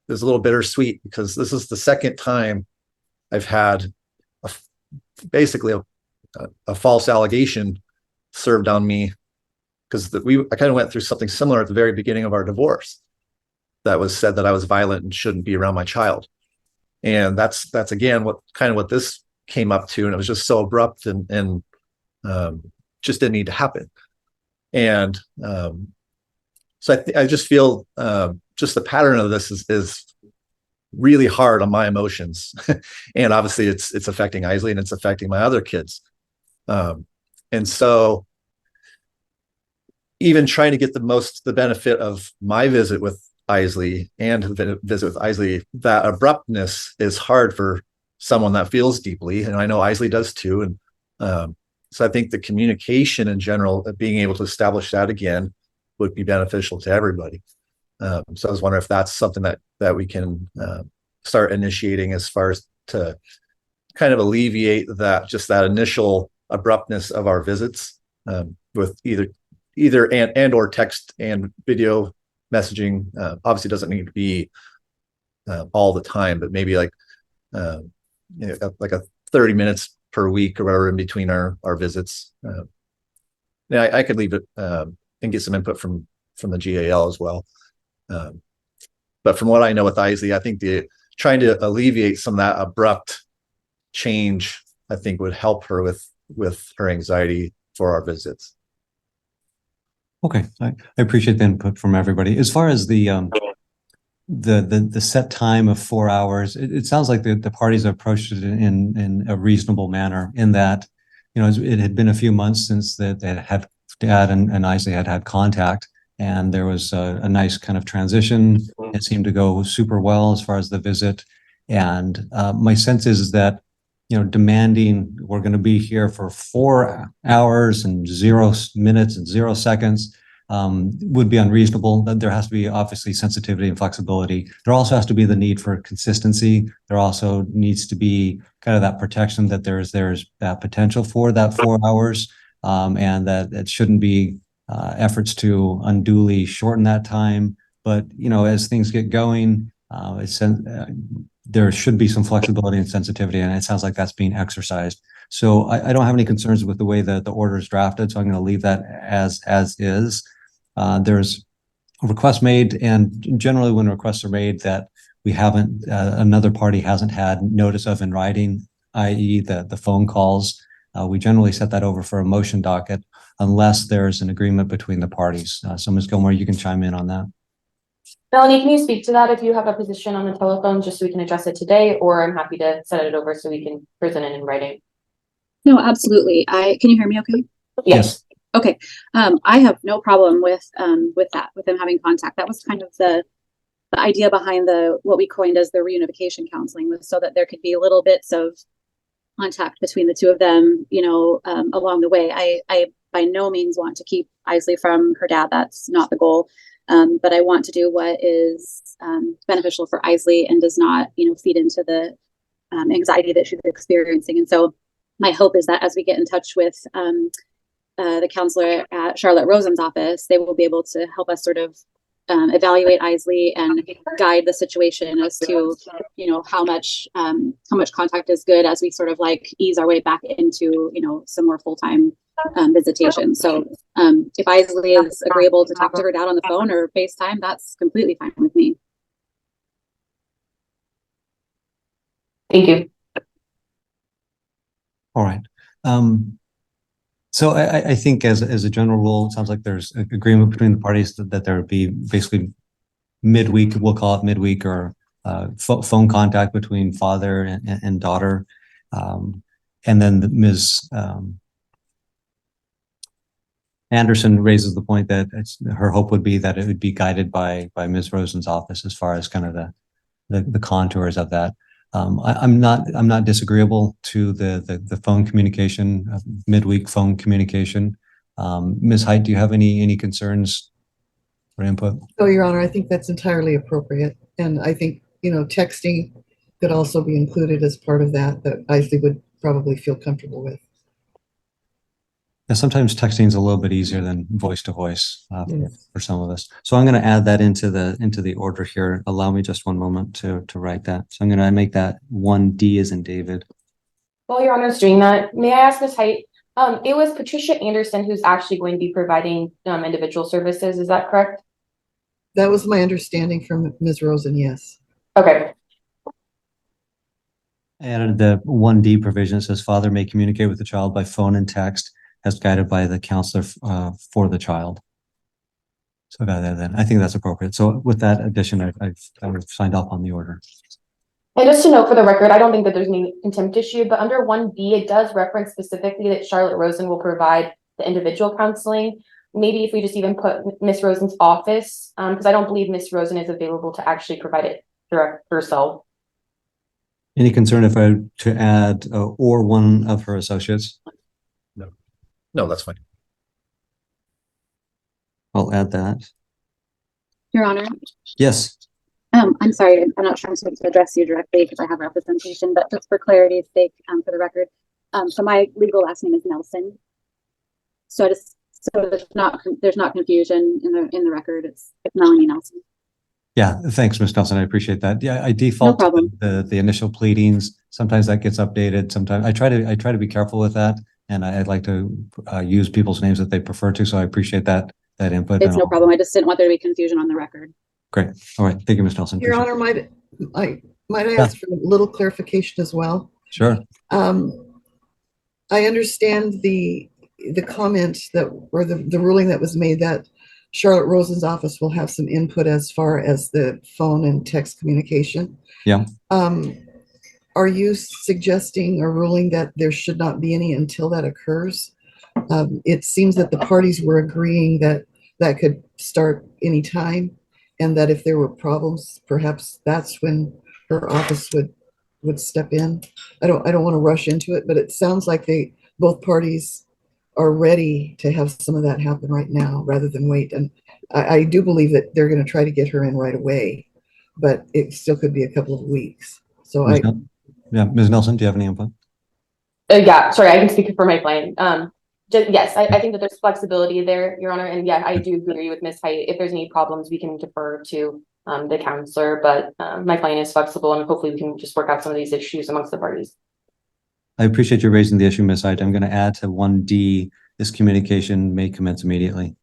Speaker 11: little bittersweet, because this is the second time I've had basically a false allegation served on me, because I kind of went through something similar at the very beginning of our divorce. That was said that I was violent and shouldn't be around my child. And that's again what this came up to, and it was just so abrupt and just didn't need to happen. And so I just feel just the pattern of this is really hard on my emotions. And obviously it's affecting Isley, and it's affecting my other kids. And so even trying to get the benefit of my visit with Isley and visit with Isley, that abruptness is hard for someone that feels deeply. And I know Isley does too. And so I think the communication in general, being able to establish that again, would be beneficial to everybody. So I was wondering if that's something that we can start initiating, as far as to kind of alleviate that initial abruptness of our visits, with either and or text and video messaging. Obviously doesn't need to be all the time, but maybe like a 30 minutes per week or whatever in between our visits. Yeah, I could leave it and get some input from the GAL as well. But from what I know with Isley, I think trying to alleviate some of that abrupt change, I think, would help her with her anxiety for our visits.
Speaker 1: Okay, I appreciate the input from everybody. As far as the set time of 4 hours, it sounds like the parties approached it in a reasonable manner, in that, it had been a few months since that they had Dad and Isley had contact, and there was a nice kind of transition. It seemed to go super well as far as the visit. And my sense is that, demanding we're going to be here for 4 hours and 0 minutes and 0 seconds would be unreasonable. There has to be obviously sensitivity and flexibility. There also has to be the need for consistency. There also needs to be kind of that protection that there's that potential for that 4 hours, and that it shouldn't be efforts to unduly shorten that time. But, as things get going, there should be some flexibility and sensitivity, and it sounds like that's being exercised. So I don't have any concerns with the way that the order is drafted, so I'm going to leave that as is. There's a request made, and generally when requests are made that we haven't, another party hasn't had notice of in writing, i.e. the phone calls, we generally set that over for a motion docket unless there's an agreement between the parties. So Ms. Gilmore, you can chime in on that.
Speaker 9: Melanie, can you speak to that if you have a position on the telephone, just so we can address it today, or I'm happy to set it over so we can present it in writing?
Speaker 10: No, absolutely. Can you hear me okay?
Speaker 9: Yes.
Speaker 10: Okay. I have no problem with that, with them having contact. That was kind of the idea behind what we coined as the reunification counseling, was so that there could be little bits of contact between the two of them, along the way. I by no means want to keep Isley from her dad. That's not the goal. But I want to do what is beneficial for Isley and does not, feed into the anxiety that she's experiencing. And so my hope is that as we get in touch with the counselor at Charlotte Rosen's office, they will be able to help us sort of evaluate Isley and guide the situation as to, how much contact is good as we sort of like ease our way back into, some more full-time visitation. So if Isley is agreeable to talk to her dad on the phone or FaceTime, that's completely fine with me.
Speaker 9: Thank you.
Speaker 1: All right. So I think as a general rule, it sounds like there's agreement between the parties that there would be basically midweek, we'll call it midweek, or phone contact between father and daughter. And then Ms. Anderson raises the point that her hope would be that it would be guided by Ms. Rosen's office as far as kind of the contours of that. I'm not disagreeable to the phone communication, midweek phone communication. Ms. Height, do you have any concerns or input?
Speaker 12: Oh, Your Honor, I think that's entirely appropriate. And I think, texting could also be included as part of that Isley would probably feel comfortable with.
Speaker 1: Yeah, sometimes texting is a little bit easier than voice to voice
Speaker 12: Yes.
Speaker 1: for some of us. So I'm going to add that into the order here. Allow me just one moment to write that. So I'm going to make that 1D as in David.
Speaker 9: While Your Honor's doing that, may I ask Ms. Height, it was Patricia Anderson who's actually going to be providing individual services, is that correct?
Speaker 12: That was my understanding from Ms. Rosen, yes.
Speaker 9: Okay.
Speaker 1: And the 1D provision says father may communicate with the child by phone and text as guided by the counselor for the child. So then I think that's appropriate. So with that addition, I've signed off on the order.
Speaker 9: And just to note for the record, I don't think that there's any contempt issue, but under 1B, it does reference specifically that Charlotte Rosen will provide the individual counseling. Maybe if we just even put Miss Rosen's office, because I don't believe Miss Rosen is available to actually provide it direct herself.
Speaker 1: Any concern if I to add or one of her associates?
Speaker 11: No, that's fine.
Speaker 1: I'll add that.
Speaker 10: Your Honor.
Speaker 1: Yes.
Speaker 10: I'm sorry, I'm not sure I'm supposed to address you directly because I have representation, but just for clarity's sake, for the record, so my legal last name is Nelson. So there's not confusion in the record. It's Melanie Nelson.
Speaker 1: Yeah, thanks, Ms. Nelson. I appreciate that. Yeah, I default to the initial pleadings. Sometimes that gets updated. Sometimes I try to be careful with that, and I'd like to use people's names that they prefer to. So I appreciate that input.
Speaker 10: It's no problem. I just didn't want there to be confusion on the record.
Speaker 1: Great. All right. Thank you, Ms. Nelson.
Speaker 12: Your Honor, might I ask for a little clarification as well?
Speaker 1: Sure.
Speaker 12: I understand the comment or the ruling that was made that Charlotte Rosen's office will have some input as far as the phone and text communication.
Speaker 1: Yeah.
Speaker 12: Are you suggesting or ruling that there should not be any until that occurs? It seems that the parties were agreeing that could start anytime, and that if there were problems, perhaps that's when her office would step in. I don't want to rush into it, but it sounds like both parties are ready to have some of that happen right now rather than wait. And I do believe that they're going to try to get her in right away, but it still could be a couple of weeks. So
Speaker 1: Ms. Nelson, do you have any input?
Speaker 9: Yeah, sorry, I can speak for my client. Yes, I think that there's flexibility there, Your Honor, and yeah, I do agree with Ms. Height. If there's any problems, we can defer to the counselor, but my client is flexible, and hopefully we can just work out some of these issues amongst the parties.
Speaker 1: I appreciate you raising the issue, Ms. Height. I'm going to add to 1D, this communication may commence immediately.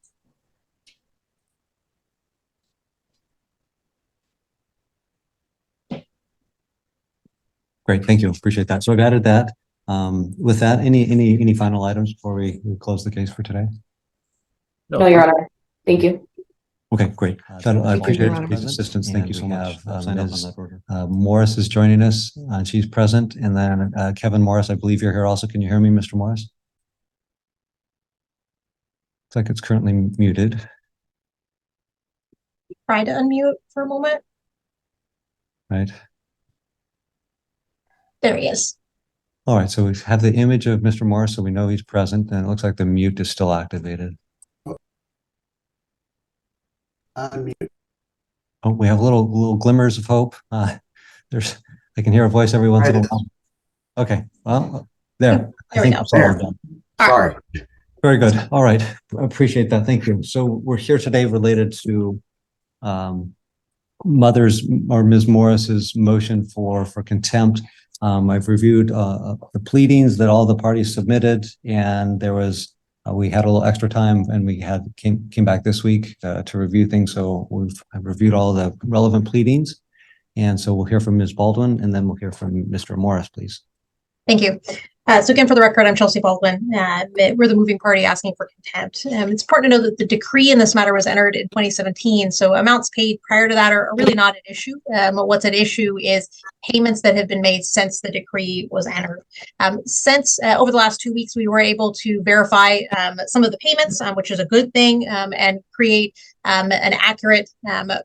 Speaker 1: Great, thank you. Appreciate that. So I've added that. With that, any final items before we close the case for today?
Speaker 9: No, Your Honor. Thank you.
Speaker 1: Okay, great. I appreciate your assistance. Thank you so much. Ms. Morris is joining us. She's present. And then Kevin Morris, I believe you're here also. Can you hear me, Mr. Morris? Looks like it's currently muted.
Speaker 3: Try to unmute for a moment.
Speaker 1: Right.
Speaker 3: There he is.
Speaker 1: All right, so we have the image of Mr. Morris, so we know he's present, and it looks like the mute is still activated.
Speaker 13: Unmute.
Speaker 1: Oh, we have little glimmers of hope. I can hear a voice every once in a while. Okay, well, there. I think it's all done.
Speaker 13: Sorry.
Speaker 1: Very good. All right, appreciate that. Thank you. So we're here today related to Ms. Morris's motion for contempt. I've reviewed the pleadings that all the parties submitted, and there was we had a little extra time, and we came back this week to review things. So I've reviewed all the relevant pleadings, and so we'll hear from Ms. Baldwin, and then we'll hear from Mr. Morris, please.
Speaker 14: Thank you. So again, for the record, I'm Chelsea Baldwin. We're the moving party asking for contempt. It's important to know that the decree in this matter was entered in 2017, so amounts paid prior to that are really not an issue. What's at issue is payments that have been made since the decree was entered. Since over the last 2 weeks, we were able to verify some of the payments, which is a good thing, and create an accurate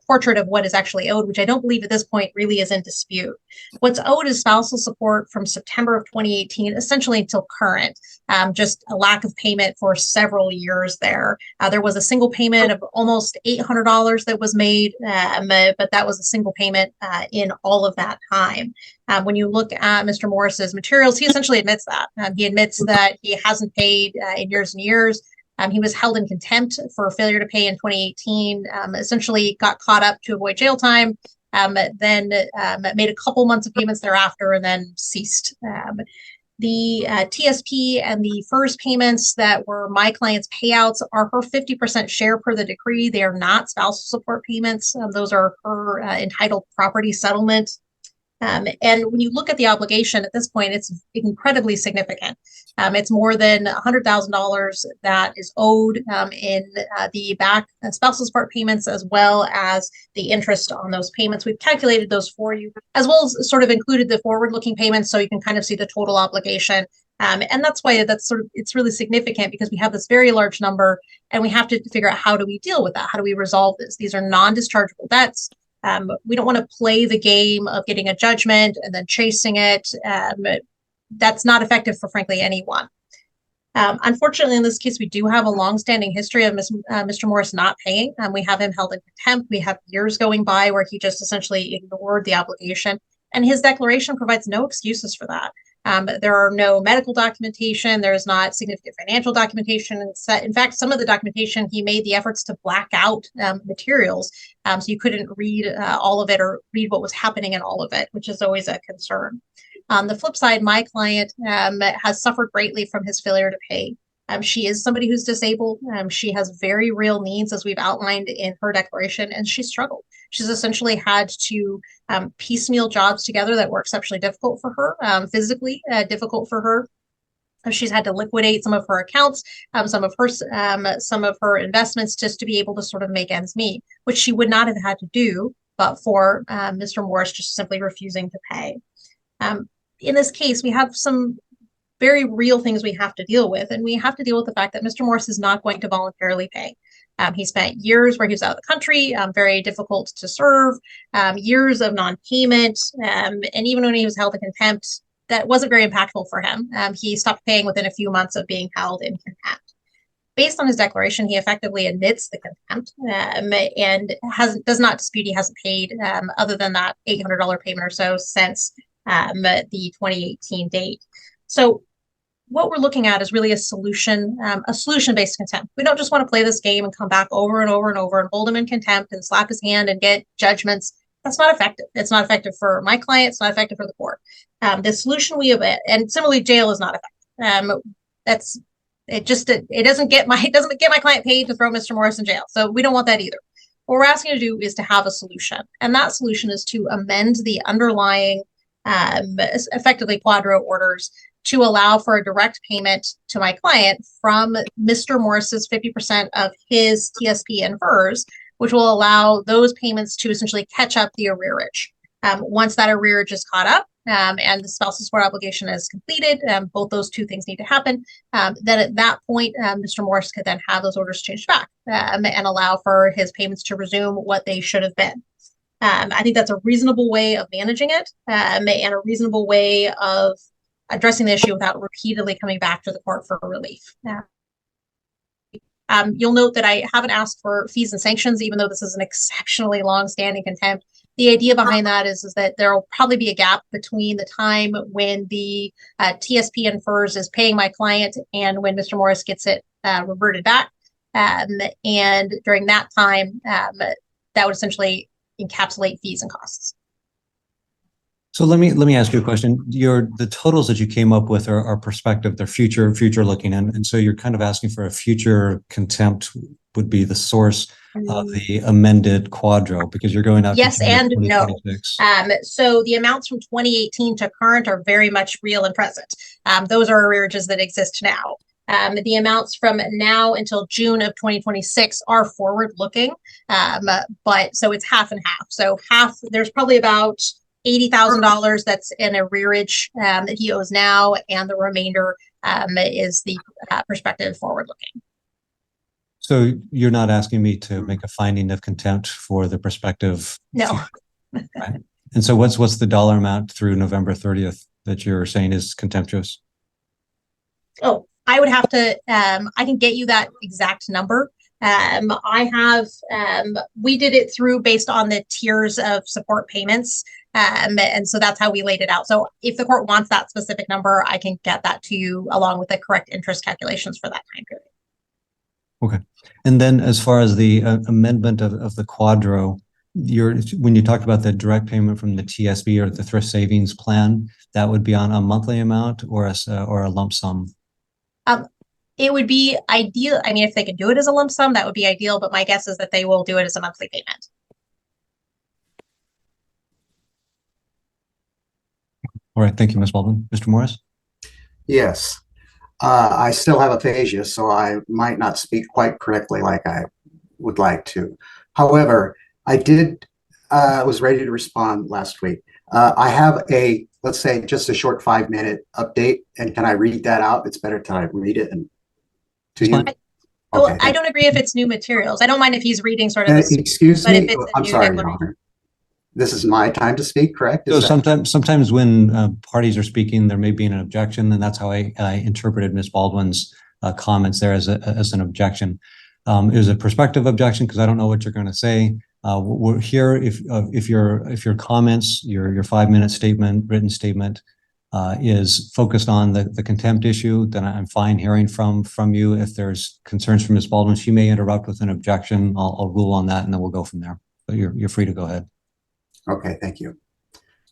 Speaker 14: portrait of what is actually owed, which I don't believe at this point really is in dispute. What's owed is spousal support from September of 2018, essentially until current, just a lack of payment for several years there. There was a single payment of almost $800 that was made, but that was a single payment in all of that time. When you look at Mr. Morris's materials, he essentially admits that. He admits that he hasn't paid in years and years. He was held in contempt for failure to pay in 2018, essentially got caught up to avoid jail time, then made a couple months of payments thereafter and then ceased. The TSP and the FERS payments that were my client's payouts are her 50% share per the decree. They are not spousal support payments. Those are her entitled property settlement. And when you look at the obligation at this point, it's incredibly significant. It's more than $100,000 that is owed in the back spousal support payments, as well as the interest on those payments. We've calculated those for you, as well as sort of included the forward-looking payments, so you can kind of see the total obligation. And that's why it's really significant, because we have this very large number, and we have to figure out, how do we deal with that? How do we resolve this? These are non-dischargeable debts. We don't want to play the game of getting a judgment and then chasing it. That's not effective for, frankly, anyone. Unfortunately, in this case, we do have a longstanding history of Mr. Morris not paying. We have him held in contempt. We have years going by where he just essentially ignored the obligation, and his declaration provides no excuses for that. There are no medical documentation. There is not significant financial documentation. In fact, some of the documentation, he made the efforts to black out materials, so you couldn't read all of it or read what was happening in all of it, which is always a concern. On the flip side, my client has suffered greatly from his failure to pay. She is somebody who's disabled. She has very real needs, as we've outlined in her declaration, and she's struggled. She's essentially had to piecemeal jobs together that were exceptionally difficult for her, physically difficult for her. She's had to liquidate some of her accounts, some of her investments, just to be able to sort of make ends meet, which she would not have had to do but for Mr. Morris just simply refusing to pay. In this case, we have some very real things we have to deal with, and we have to deal with the fact that Mr. Morris is not going to voluntarily pay. He spent years where he was out of the country, very difficult to serve, years of non-payment, and even when he was held in contempt, that wasn't very impactful for him. He stopped paying within a few months of being held in contempt. Based on his declaration, he effectively admits the contempt and does not dispute he hasn't paid, other than that $800 payment or so since the 2018 date. So what we're looking at is really a solution-based contempt. We don't just want to play this game and come back over and over and over and hold him in contempt and slap his hand and get judgments. That's not effective. It's not effective for my client. It's not effective for the court. The solution we have, and similarly, jail is not effective. It doesn't get my client paid to throw Mr. Morris in jail. So we don't want that either. What we're asking to do is to have a solution, and that solution is to amend the underlying, effectively quadro orders, to allow for a direct payment to my client from Mr. Morris's 50% of his TSP and FERS, which will allow those payments to essentially catch up the arrearage. Once that arrearage is caught up and the spousal support obligation is completed, both those two things need to happen. Then at that point, Mr. Morris could then have those orders changed back and allow for his payments to resume what they should have been. I think that's a reasonable way of managing it, and a reasonable way of addressing the issue without repeatedly coming back to the court for relief. You'll note that I haven't asked for fees and sanctions, even though this is an exceptionally long-standing contempt. The idea behind that is that there will probably be a gap between the time when the TSP and FERS is paying my client and when Mr. Morris gets it reverted back. And during that time, that would essentially encapsulate fees and costs.
Speaker 1: So let me ask you a question. The totals that you came up with are prospective, they're future looking, and so you're kind of asking for a future contempt would be the source of the amended quadro, because you're going out.
Speaker 14: Yes and no. So the amounts from 2018 to current are very much real and present. Those are arrearages that exist now. The amounts from now until June of 2026 are forward looking, but so it's half and half. So there's probably about $80,000 that's an arrearage that he owes now, and the remainder is the prospective forward looking.
Speaker 1: So you're not asking me to make a finding of contempt for the prospective?
Speaker 14: No.
Speaker 1: Right. And so what's the dollar amount through November 30th that you're saying is contemptuous?
Speaker 14: Oh, I would have to, I can get you that exact number. We did it through based on the tiers of support payments. And so that's how we laid it out. So if the court wants that specific number, I can get that to you along with the correct interest calculations for that time period.
Speaker 1: Okay. And then as far as the amendment of the quadro, when you talked about the direct payment from the TSB or the thrift savings plan, that would be on a monthly amount or a lump sum?
Speaker 14: It would be ideal. I mean, if they could do it as a lump sum, that would be ideal. But my guess is that they will do it as a monthly payment.
Speaker 1: All right. Thank you, Ms. Baldwin. Mr. Morris?
Speaker 13: Yes. I still have aphasia, so I might not speak quite correctly like I would like to. However, I was ready to respond last week. I have let's say, just a short 5-minute update, and can I read that out? It's better to read it and to you.
Speaker 14: Well, I don't agree if it's new materials. I don't mind if he's reading sort of.
Speaker 13: Excuse me.
Speaker 14: If it's
Speaker 13: I'm sorry, Your Honor. This is my time to speak, correct?
Speaker 1: So sometimes when parties are speaking, there may be an objection, and that's how I interpreted Ms. Baldwin's comments there as an objection. It was a prospective objection because I don't know what you're going to say. We're here if your comments, your 5-minute statement, written statement, is focused on the contempt issue, then I'm fine hearing from you. If there's concerns from Ms. Baldwin, she may interrupt with an objection. I'll rule on that, and then we'll go from there. But you're free to go ahead.
Speaker 13: Okay, thank you.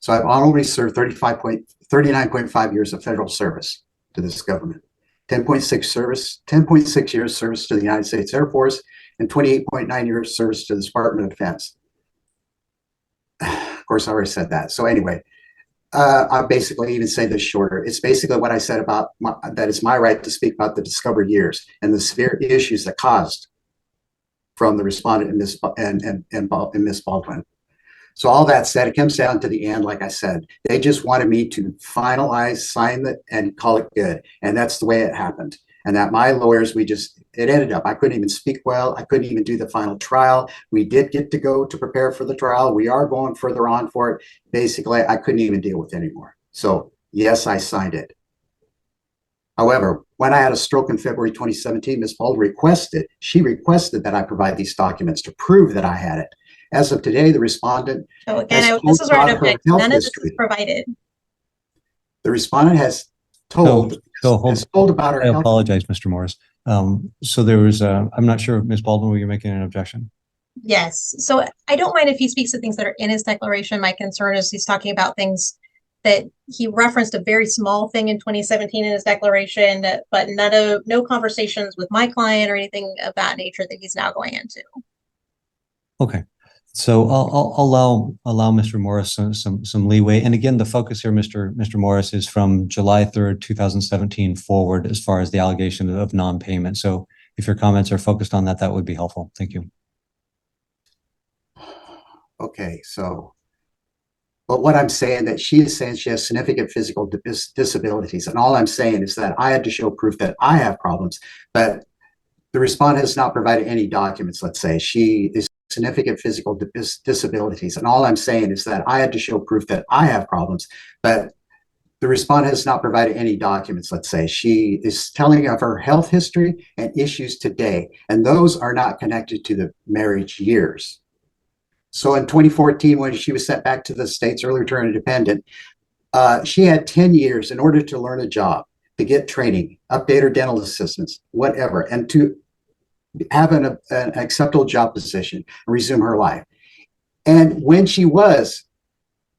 Speaker 13: So I've already served 39.5 years of federal service to this government, 10.6 years service to the United States Air Force, and 28.9 years service to the Department of Defense. Of course, I already said that. So anyway, I basically even say this shorter. It's basically what I said about that it's my right to speak about the discovered years and the severe issues that caused from the respondent and Ms. Baldwin. So all that said, it comes down to the end. Like I said, they just wanted me to finalize, sign it, and call it good. And that's the way it happened. And that my lawyers, it ended up, I couldn't even speak well. I couldn't even do the final trial. We did get to go to prepare for the trial. We are going further on for it. Basically, I couldn't even deal with it anymore. So yes, I signed it. However, when I had a stroke in February 2017, Ms. Baldwin requested that I provide these documents to prove that I had it. As of today, the respondent.
Speaker 14: So again, this is where I object. None of this is provided.
Speaker 13: The respondent has told about her.
Speaker 1: I apologize, Mr. Morris. So there was, I'm not sure, Ms. Baldwin, were you making an objection?
Speaker 14: Yes. So I don't mind if he speaks to things that are in his declaration. My concern is he's talking about things that he referenced a very small thing in 2017 in his declaration, but no conversations with my client or anything of that nature that he's now going into.
Speaker 1: Okay. So I'll allow Mr. Morris some leeway. And again, the focus here, Mr. Morris, is from July 3rd, 2017 forward as far as the allegation of non-payment. So if your comments are focused on that, that would be helpful. Thank you.
Speaker 13: Okay, so, but what I'm saying that she is saying she has significant physical disabilities. And all I'm saying is that I had to show proof that I have problems, but the respondent has not provided any documents. Let's say she is significant physical disabilities. And all I'm saying is that I had to show proof that I have problems, but the respondent has not provided any documents. Let's say she is telling of her health history and issues today, and those are not connected to the marriage years. So in 2014, when she was sent back to the States, early return independent, she had 10 years in order to learn a job, to get training, update her dental assistance, whatever, and to have an acceptable job position and resume her life. And when she was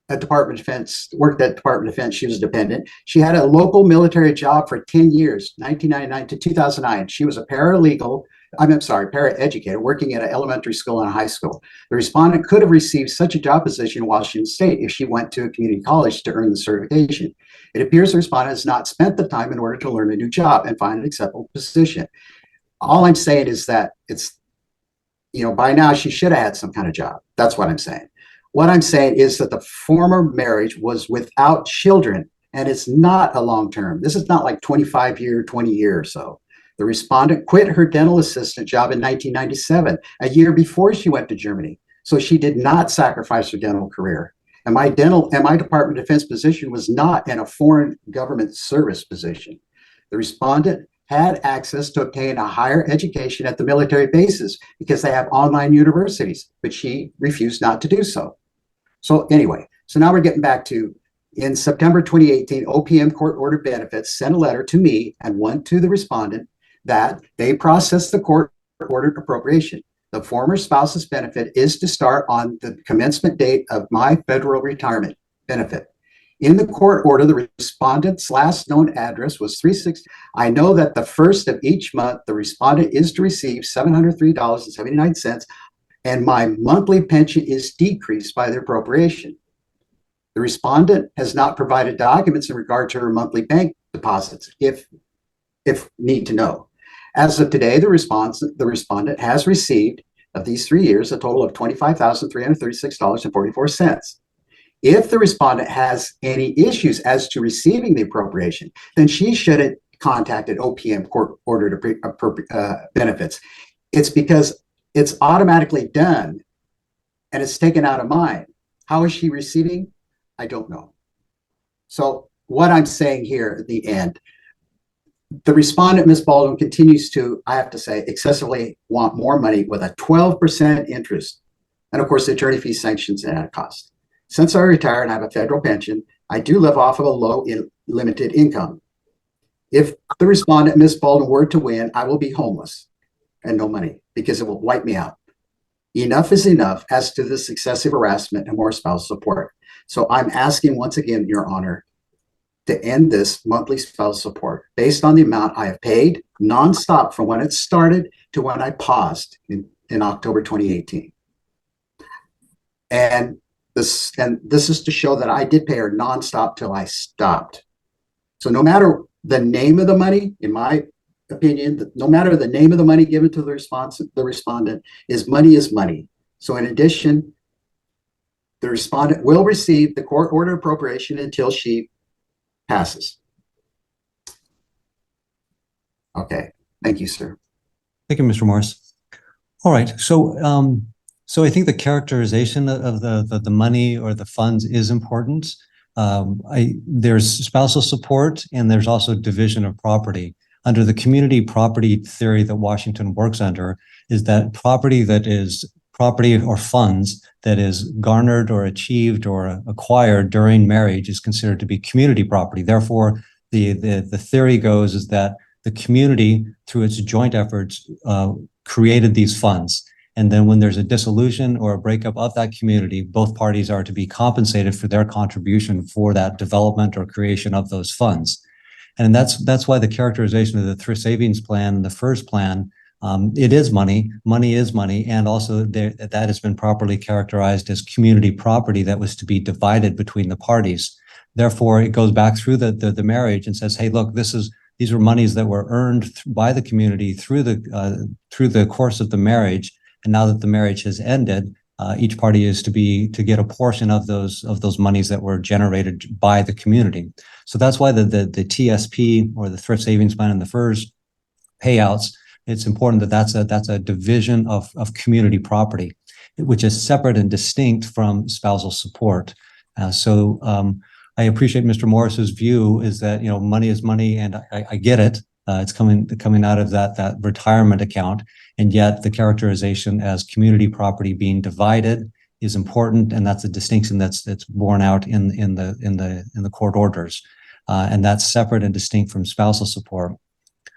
Speaker 13: at Department of Defense, worked at Department of Defense, she was dependent. She had a local military job for 10 years, 1999 to 2009. She was a paraeducator working at an elementary school and a high school. The respondent could have received such a job position in Washington State if she went to a community college to earn the certification. It appears the respondent has not spent the time in order to learn a new job and find an acceptable position. All I'm saying is that it's, by now she should have had some kind of job. That's what I'm saying. What I'm saying is that the former marriage was without children, and it's not a long term. This is not like 25 year, 20 year or so. The respondent quit her dental assistant job in 1997, a year before she went to Germany. So she did not sacrifice her dental career. And my Department of Defense position was not in a foreign government service position. The respondent had access to obtain a higher education at the military bases because they have online universities, but she refused not to do so. So anyway, so now we're getting back to, in September 2018, OPM court ordered benefits sent a letter to me and one to the respondent that they processed the court ordered appropriation. The former spouse's benefit is to start on the commencement date of my federal retirement benefit. In the court order, the respondent's last known address was 360. I know that the first of each month, the respondent is to receive $703.79, and my monthly pension is decreased by the appropriation. The respondent has not provided documents in regard to her monthly bank deposits, if need to know. As of today, the respondent has received, of these 3 years, a total of $25,336.44. If the respondent has any issues as to receiving the appropriation, then she should have contacted OPM court ordered benefits. It's because it's automatically done and it's taken out of mine. How is she receiving? I don't know. So what I'm saying here at the end, the respondent, Ms. Baldwin, continues to, I have to say, excessively want more money with a 12% interest. And of course, the attorney fee sanctions at a cost. Since I retired and have a federal pension, I do live off of a low limited income. If the respondent, Ms. Baldwin, were to win, I will be homeless and no money because it will wipe me out. Enough is enough as to this excessive harassment and more spousal support. So I'm asking once again, Your Honor, to end this monthly spousal support based on the amount I have paid nonstop from when it started to when I paused in October 2018. And this is to show that I did pay her nonstop till I stopped. So no matter the name of the money, in my opinion, no matter the name of the money given to the respondent, is money. So in addition, the respondent will receive the court order appropriation until she passes. Okay, thank you, sir.
Speaker 1: Thank you, Mr. Morris. All right, so so I think the characterization of the money or the funds is important. There's spousal support and there's also division of property. Under the community property theory that Washington works under, is that property that is property or funds that is garnered or achieved or acquired during marriage is considered to be community property. Therefore, the theory goes is that the community, through its joint efforts, created these funds. And then when there's a dissolution or a breakup of that community, both parties are to be compensated for their contribution for that development or creation of those funds. And that's why the characterization of the thrift savings plan, the first plan, it is money. Money is money, and also that has been properly characterized as community property that was to be divided between the parties. Therefore, it goes back through the marriage and says, "Hey, look, these are monies that were earned by the community through the course of the marriage, and now that the marriage has ended, each party is to get a portion of those monies that were generated by the community." So that's why the TSP or the thrift savings plan and the FERS payouts, it's important that that's a division of community property, which is separate and distinct from spousal support. So I appreciate Mr. Morris's view is that, money is money, and I get it. It's coming out of that retirement account, and yet the characterization as community property being divided is important, and that's a distinction that's borne out in the court orders, and that's separate and distinct from spousal support.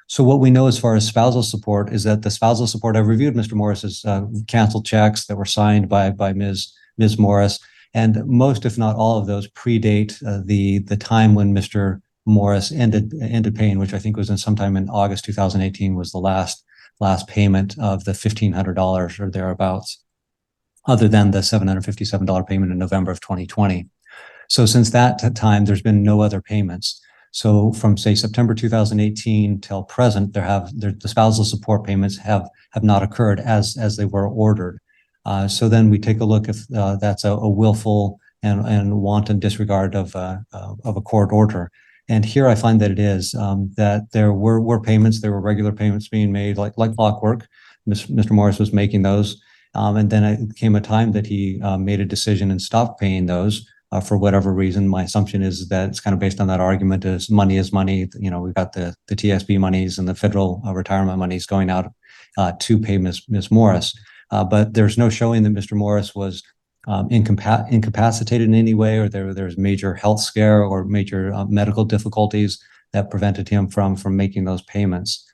Speaker 1: So what we know as far as spousal support is that the spousal support, I've reviewed Mr. Morris's canceled checks that were signed by Ms. Morris, and most, if not all of those, predate the time when Mr. Morris ended paying, which I think was sometime in August 2018 was the last payment of the $1,500 or thereabouts, other than the $757 payment in November of 2020. So since that time, there's been no other payments. So from, say, September 2018 till present, the spousal support payments have not occurred as they were ordered. So then we take a look if that's a willful and wanton disregard of a court order. And here I find that it is, that there were payments, there were regular payments being made like clockwork. Mr. Morris was making those. And then it came a time that he made a decision and stopped paying those for whatever reason. My assumption is that it's kind of based on that argument is money is money. You know, we've got the TSP monies and the federal retirement monies going out to pay Ms. Morris. But there's no showing that Mr. Morris was incapacitated in any way, or there's major health scare or major medical difficulties that prevented him from making those payments.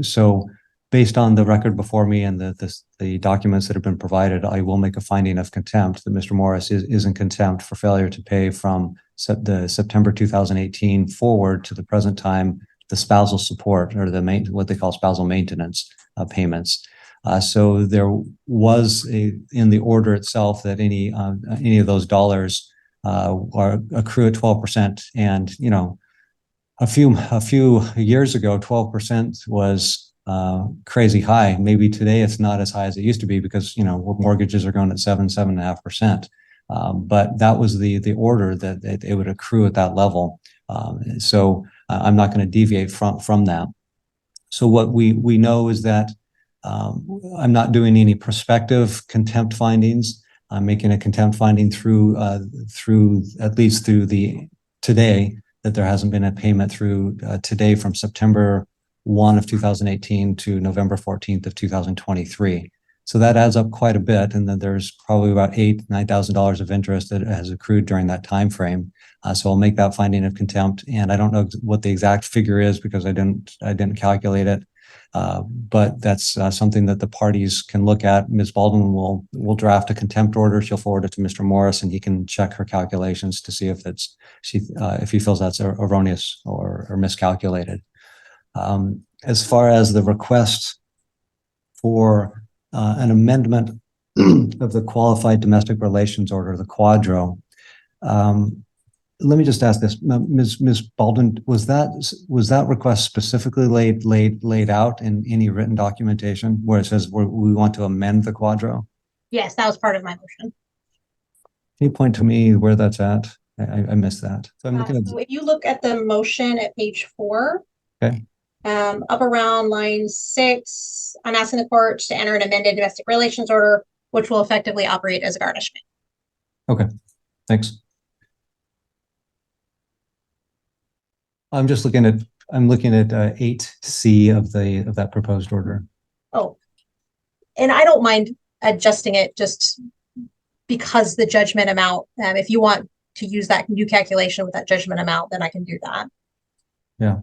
Speaker 1: So based on the record before me and the documents that have been provided, I will make a finding of contempt that Mr. Morris is in contempt for failure to pay from the September 2018 forward to the present time the spousal support, or what they call spousal maintenance payments. So there was in the order itself that any of those dollars accrue at 12%, and you know, a few years ago, 12% was crazy high. Maybe today it's not as high as it used to be because, you know, mortgages are going at 7.5%. But that was the order that it would accrue at that level. So I'm not going to deviate from that. So what we know is that I'm not doing any prospective contempt findings. I'm making a contempt finding through at least through the today, that there hasn't been a payment through today from September 1 of 2018 to November 14th of 2023. So that adds up quite a bit, and then there's probably about $9,000 of interest that has accrued during that time frame. So I'll make that finding of contempt, and I don't know what the exact figure is because I didn't calculate it. But that's something that the parties can look at. Ms. Baldwin will draft a contempt order. She'll forward it to Mr. Morris, and he can check her calculations to see if if he feels that's erroneous or miscalculated. As far as the request for an amendment of the Qualified Domestic Relations Order, the Quadro, let me just ask this, Ms. Baldwin, was that request specifically laid out in any written documentation where it says we want to amend the Quadro?
Speaker 14: Yes, that was part of my motion.
Speaker 1: Can you point to me where that's at? I missed that. So I'm looking at.
Speaker 14: So if you look at the motion at page 4,
Speaker 1: okay.
Speaker 14: Up around line 6, I'm asking the court to enter an amended domestic relations order, which will effectively operate as a garnishment.
Speaker 1: Okay, thanks. I'm looking at 8C of that proposed order.
Speaker 14: Oh, and I don't mind adjusting it just because the judgment amount, if you want to use that new calculation with that judgment amount, then I can do that.
Speaker 1: Yeah.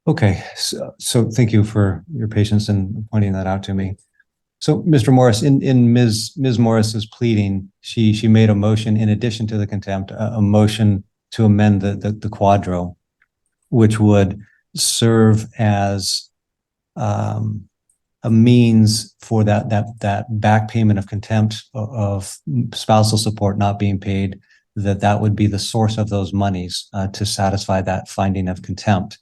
Speaker 1: Okay, so thank you for your patience in pointing that out to me. So, Mr. Morris, in Ms. Morris's pleading, she made a motion in addition to the contempt, a motion to amend the Quadro, which would serve as a means for that back payment of contempt of spousal support not being paid, that would be the source of those monies to satisfy that finding of contempt.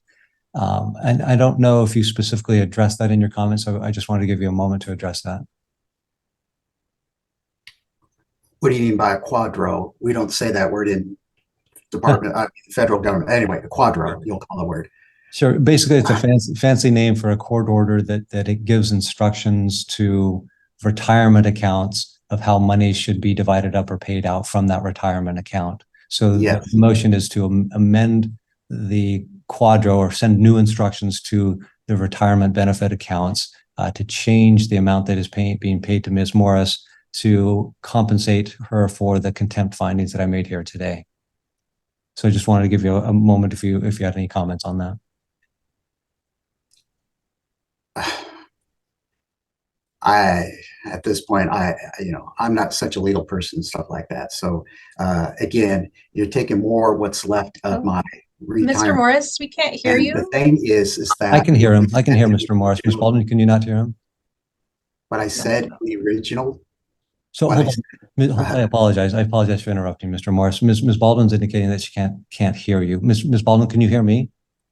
Speaker 1: And I don't know if you specifically addressed that in your comments, so I just wanted to give you a moment to address that.
Speaker 13: What do you mean by a Quadro? We don't say that word in department, federal government. Anyway, a Quadro, you'll call the word.
Speaker 1: Sure. Basically, it's a fancy name for a court order that it gives instructions to retirement accounts of how money should be divided up or paid out from that retirement account. So yes. The motion is to amend the Quadro or send new instructions to the retirement benefit accounts to change the amount that is being paid to Ms. Morris to compensate her for the contempt findings that I made here today. So I just wanted to give you a moment if you had any comments on that.
Speaker 13: At this point, I'm not such a legal person and stuff like that. So again, you're taking more what's left of my retirement.
Speaker 14: Mr. Morris, we can't hear you.
Speaker 13: The thing is that
Speaker 1: I can hear him. I can hear Mr. Morris. Ms. Baldwin, can you not hear him?
Speaker 13: What I said in the original.
Speaker 1: So hold on. I apologize. I apologize for interrupting, Mr. Morris. Ms. Baldwin's indicating that she can't hear you. Ms. Baldwin, can you hear me?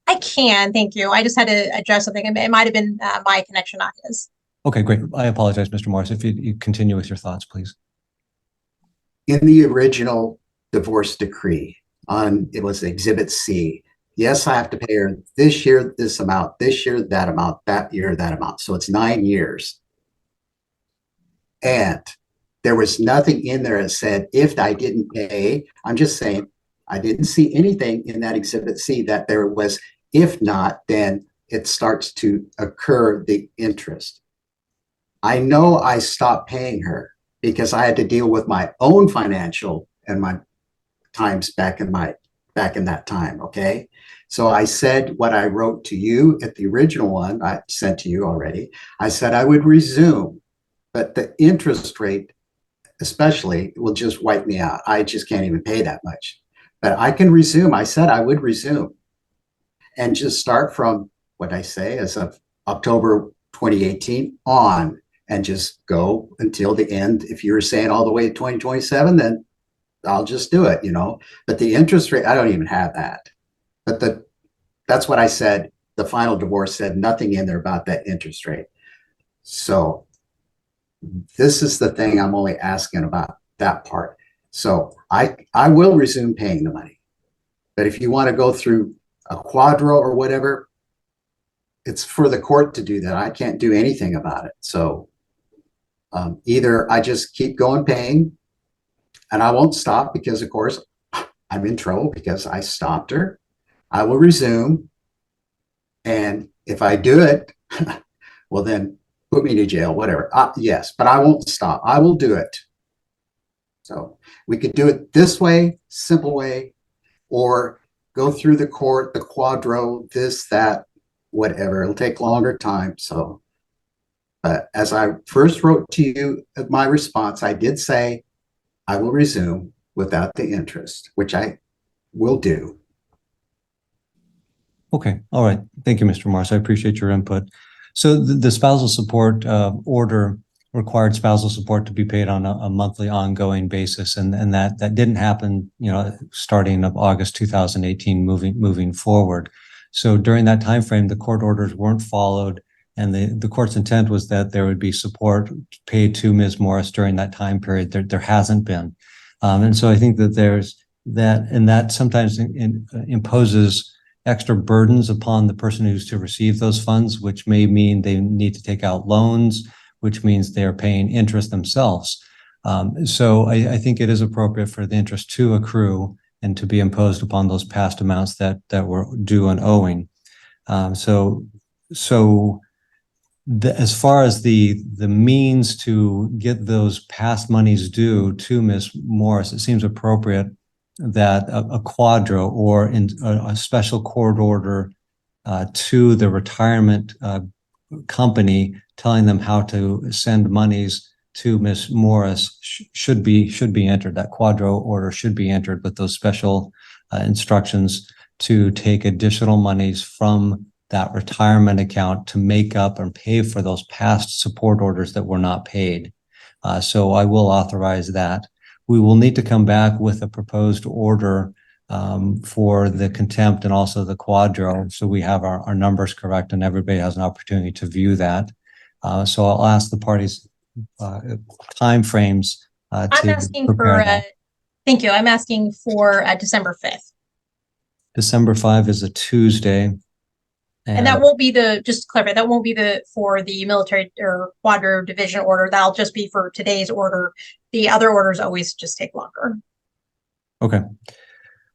Speaker 14: I can, thank you. I just had to address something. It might have been my connection, not his.
Speaker 1: Okay, great. I apologize, Mr. Morris. If you continue with your thoughts, please.
Speaker 13: In the original divorce decree, it was Exhibit C. Yes, I have to pay her this year, this amount, this year, that amount, that year, that amount. So it's 9 years. And there was nothing in there that said, if I didn't pay, I'm just saying, I didn't see anything in that Exhibit C that there was, if not, then it starts to occur the interest. I know I stopped paying her because I had to deal with my own financial and my times back in that time. Okay. So I said what I wrote to you at the original one I sent to you already. I said I would resume, but the interest rate especially will just wipe me out. I just can't even pay that much, but I can resume. I said I would resume and just start from what I say as of October 2018 on and just go until the end. If you were saying all the way to 2027, then I'll just do it, but the interest rate, I don't even have that, but that's what I said. The final divorce said nothing in there about that interest rate. So this is the thing I'm only asking about, that part. So I will resume paying the money, but if you want to go through a quadro or whatever, it's for the court to do that. I can't do anything about it. So either I just keep going paying, and I won't stop because, of course, I'm in trouble because I stopped her. I will resume. And if I do it, well, then put me to jail, whatever. Yes, but I won't stop. I will do it. So we could do it this way, simple way, or go through the court, the quadro, this, that, whatever. It'll take longer time. So, but as I first wrote to you, my response, I did say, I will resume without the interest, which I will do.
Speaker 1: Okay. All right. Thank you, Mr. Morris. I appreciate your input. So the spousal support order required spousal support to be paid on a monthly ongoing basis. And that didn't happen, starting of August 2018, moving forward. So during that time frame, the court orders weren't followed. And the court's intent was that there would be support paid to Ms. Morris during that time period. There hasn't been. And so I think that there's that, and that sometimes imposes extra burdens upon the person who's to receive those funds, which may mean they need to take out loans, which means they're paying interest themselves. So I think it is appropriate for the interest to accrue and to be imposed upon those past amounts that were due and owing. As far as the means to get those past monies due to Ms. Morris, it seems appropriate that a quadro or a special court order to the retirement company telling them how to send monies to Ms. Morris should be entered. That quadro order should be entered with those special instructions to take additional monies from that retirement account to make up and pay for those past support orders that were not paid. So I will authorize that. We will need to come back with a proposed order for the contempt and also the quadro, so we have our numbers correct and everybody has an opportunity to view that. So I'll ask the parties timeframes
Speaker 14: I'm
Speaker 1: to
Speaker 14: asking
Speaker 1: prepare
Speaker 14: for,
Speaker 1: that.
Speaker 14: thank you. I'm asking for December 5th.
Speaker 1: December 5 is a Tuesday.
Speaker 14: And that won't be just to clarify, that won't be for the military or quadro division order. That'll just be for today's order. The other orders always just take longer.
Speaker 1: Okay.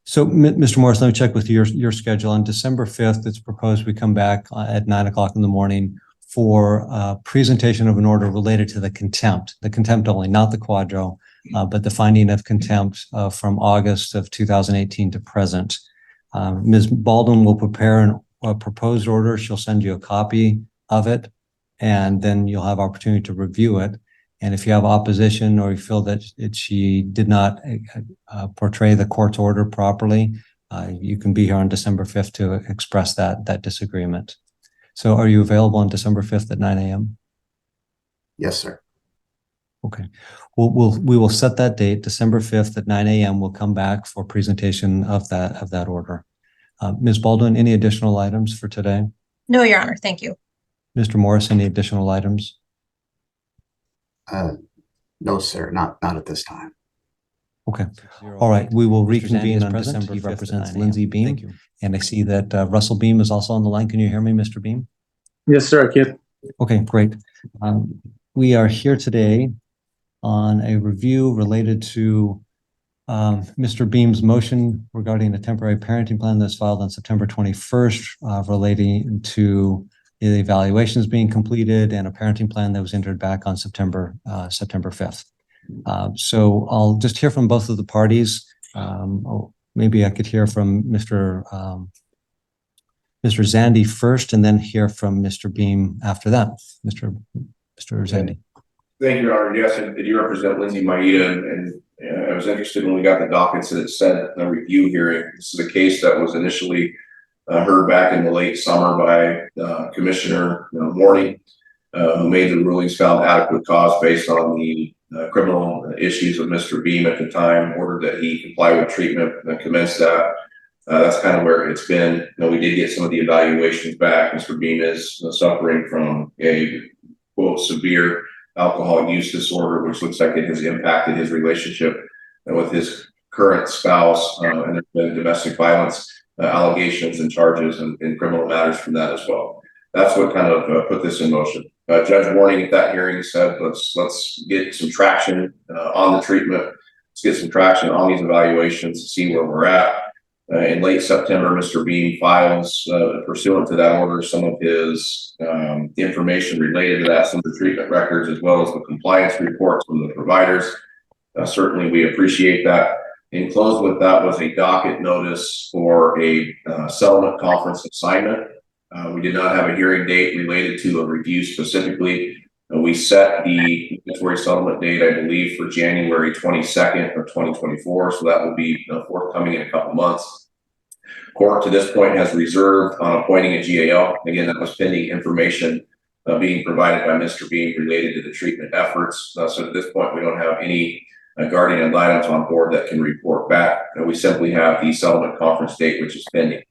Speaker 1: So, Mr. Morris, let me check with your schedule. On December 5th, it's proposed we come back at 9 o'clock in the morning for presentation of an order related to the contempt only, not the quadro, but the finding of contempt from August of 2018 to present. Ms. Baldwin will prepare a proposed order. She'll send you a copy of it, and then you'll have opportunity to review it. And if you have opposition or you feel that she did not portray the court's order properly, you can be here on December 5th to express that disagreement. So are you available on December 5th at 9 a.m.?
Speaker 13: Yes, sir.
Speaker 1: Okay. We will set that date, December 5th at 9 a.m. We'll come back for presentation of that order. Ms. Baldwin, any additional items for today?
Speaker 14: No, Your Honor. Thank you.
Speaker 1: Mr. Morris, any additional items?
Speaker 13: No, sir, not at this time.
Speaker 1: Okay. All right. We will reconvene on December 5th. He represents Lindsay Beam. Thank you. And I see that Russell Beam is also on the line. Can you hear me, Mr. Beam?
Speaker 15: Yes, sir, I can.
Speaker 1: Okay, great. We are here today on a review related to Mr. Beam's motion regarding a temporary parenting plan that's filed on September 21st, relating to the evaluations being completed and a parenting plan that was entered back on September 5th. So I'll just hear from both of the parties. Maybe I could hear from Mr. Zandy first, and then hear from Mr. Beam after that. Mr. Zandy.
Speaker 16: Thank you, Your Honor. Yes, I do represent Lindsay Maeda, and I was interested when we got the dockets that it said a review hearing. This is a case that was initially heard back in the late summer by Commissioner Morning, who made the rulings found adequate cause based on the criminal issues with Mr. Beam at the time, ordered that he comply with treatment and commence that. That's kind of where it's been. We did get some of the evaluations back. Mr. Beam is suffering from a, quote, severe alcohol use disorder, which looks like it has impacted his relationship with his current spouse, and there's been domestic violence allegations and charges and criminal matters from that as well. That's what kind of put this in motion. Judge Warning at that hearing said, let's get some traction on the treatment. Let's get some traction on these evaluations to see where we're at. In late September, Mr. Beam files, pursuant to that order, some of his information related to that, some of the treatment records, as well as the compliance reports from the providers. Certainly, we appreciate that. Enclosed with that was a docket notice for a settlement conference assignment. We did not have a hearing date related to a review specifically. We set the mandatory settlement date, I believe, for January 22nd of 2024. So that will be forthcoming in a couple months. Court to this point has reserved on appointing a GAL. Again, that was pending information being provided by Mr. Beam related to the treatment efforts. So at this point, we don't have any guardian ad litems on board that can report back. We simply have the settlement conference date, which is pending.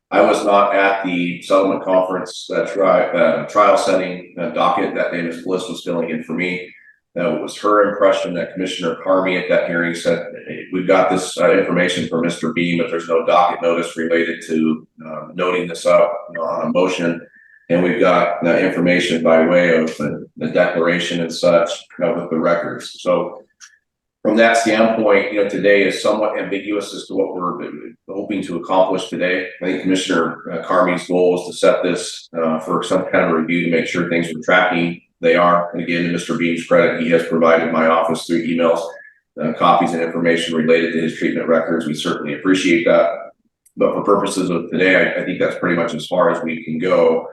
Speaker 16: I was not at the settlement conference trial setting docket that day. Ms. Bliss was filling in for me. It was her impression that Commissioner Carmi at that hearing said, we've got this information from Mr. Beam, but there's no docket notice related to noting this up on a motion. And we've got information by way of the declaration and such with the records. So from that standpoint, today is somewhat ambiguous as to what we're hoping to accomplish today. I think Commissioner Carmi's goal is to set this for some kind of review to make sure things are tracking. They are. And again, to Mr. Beam's credit, he has provided my office through emails, copies and information related to his treatment records. We certainly appreciate that. But for purposes of today, I think that's pretty much as far as we can go,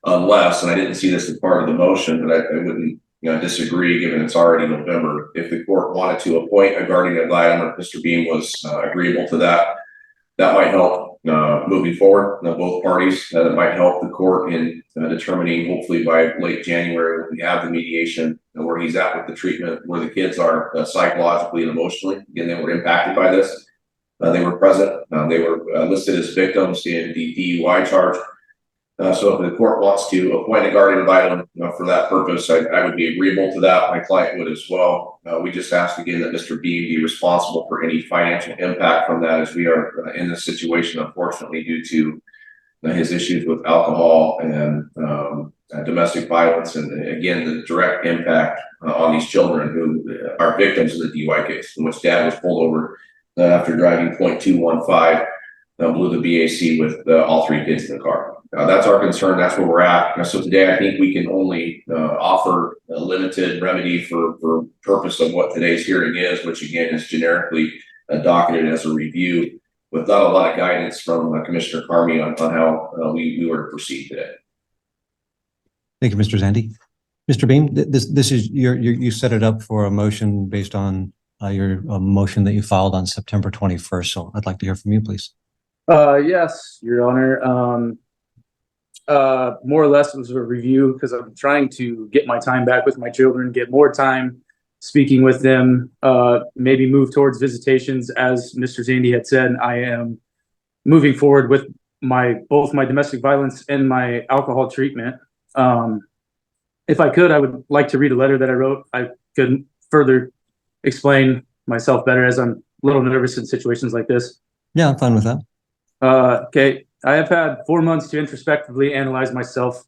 Speaker 16: unless, and I didn't see this as part of the motion, but I wouldn't disagree given it's already November. If the court wanted to appoint a guardian ad litem, or if Mr. Beam was agreeable to that, that might help moving forward, both parties. That might help the court in determining, hopefully by late January, when we have the mediation, where he's at with the treatment, where the kids are psychologically and emotionally. Again, they were impacted by this. They were present. They were listed as victims in the DUI charge. So if the court wants to appoint a guardian ad litem for that purpose, I would be agreeable to that. My client would as well. We just ask again that Mr. Beam be responsible for any financial impact from that, as we are in this situation, unfortunately, due to his issues with alcohol and domestic violence, and again, the direct impact on these children who are victims of the DUI case, in which dad was pulled over after driving .215, blew the BAC with all three kids in the car. That's our concern. That's where we're at. So today, I think we can only offer a limited remedy for purpose of what today's hearing is, which again is generically docketed as a review, with not a lot of guidance from Commissioner Carmi on how we were to proceed today.
Speaker 1: Thank you, Mr. Zandy. Mr. Beam, this is you set it up for a motion based on your motion that you filed on September 21st. So I'd like to hear from you, please.
Speaker 15: Yes, Your Honor. More or less it was a review because I'm trying to get my time back with my children, get more time speaking with them, maybe move towards visitations. As Mr. Zandy had said, I am moving forward with both my domestic violence and my alcohol treatment. If I could, I would like to read a letter that I wrote. I could further explain myself better as I'm a little nervous in situations like this.
Speaker 1: Yeah, I'm fine with that.
Speaker 15: Okay, I have had 4 months to introspectively analyze myself.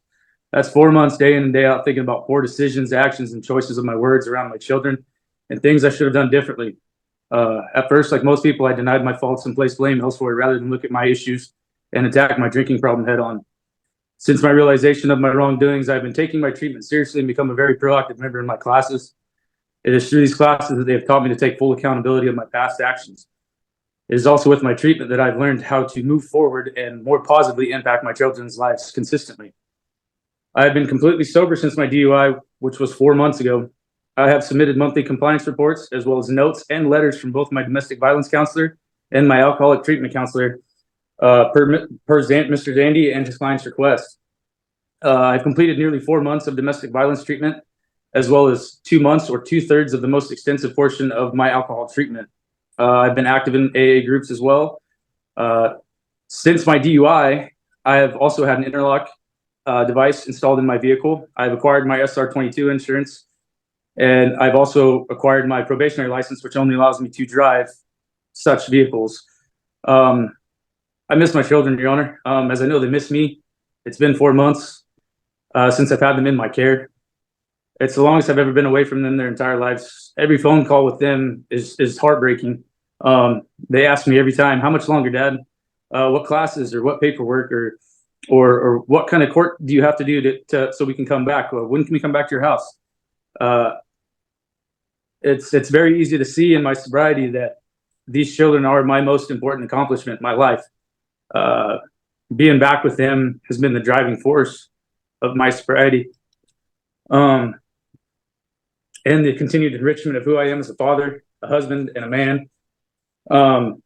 Speaker 15: That's 4 months day in and day out thinking about poor decisions, actions, and choices of my words around my children and things I should have done differently. At first, like most people, I denied my faults and placed blame elsewhere rather than look at my issues and attack my drinking problem head on. Since my realization of my wrongdoings, I've been taking my treatment seriously and become a very proactive member in my classes. It is through these classes that they have taught me to take full accountability of my past actions. It is also with my treatment that I've learned how to move forward and more positively impact my children's lives consistently. I have been completely sober since my DUI, which was 4 months ago. I have submitted monthly compliance reports as well as notes and letters from both my domestic violence counselor and my alcoholic treatment counselor per Mr. Zandy and his client's request. I've completed nearly 4 months of domestic violence treatment, as well as 2 months or 2/3 of the most extensive portion of my alcohol treatment. I've been active in AA groups as well. Since my DUI, I have also had an interlock device installed in my vehicle. I've acquired my SR22 insurance, and I've also acquired my probationary license, which only allows me to drive such vehicles. I miss my children, Your Honor, as I know they miss me. It's been 4 months since I've had them in my care. It's the longest I've ever been away from them their entire lives. Every phone call with them is heartbreaking. They ask me every time, "How much longer, Dad? What classes or what paperwork or what kind of court do you have to do to so we can come back? When can we come back to your house?" It's very easy to see in my sobriety that these children are my most important accomplishment in my life. Being back with them has been the driving force of my sobriety. And the continued enrichment of who I am as a father, a husband, and a man. And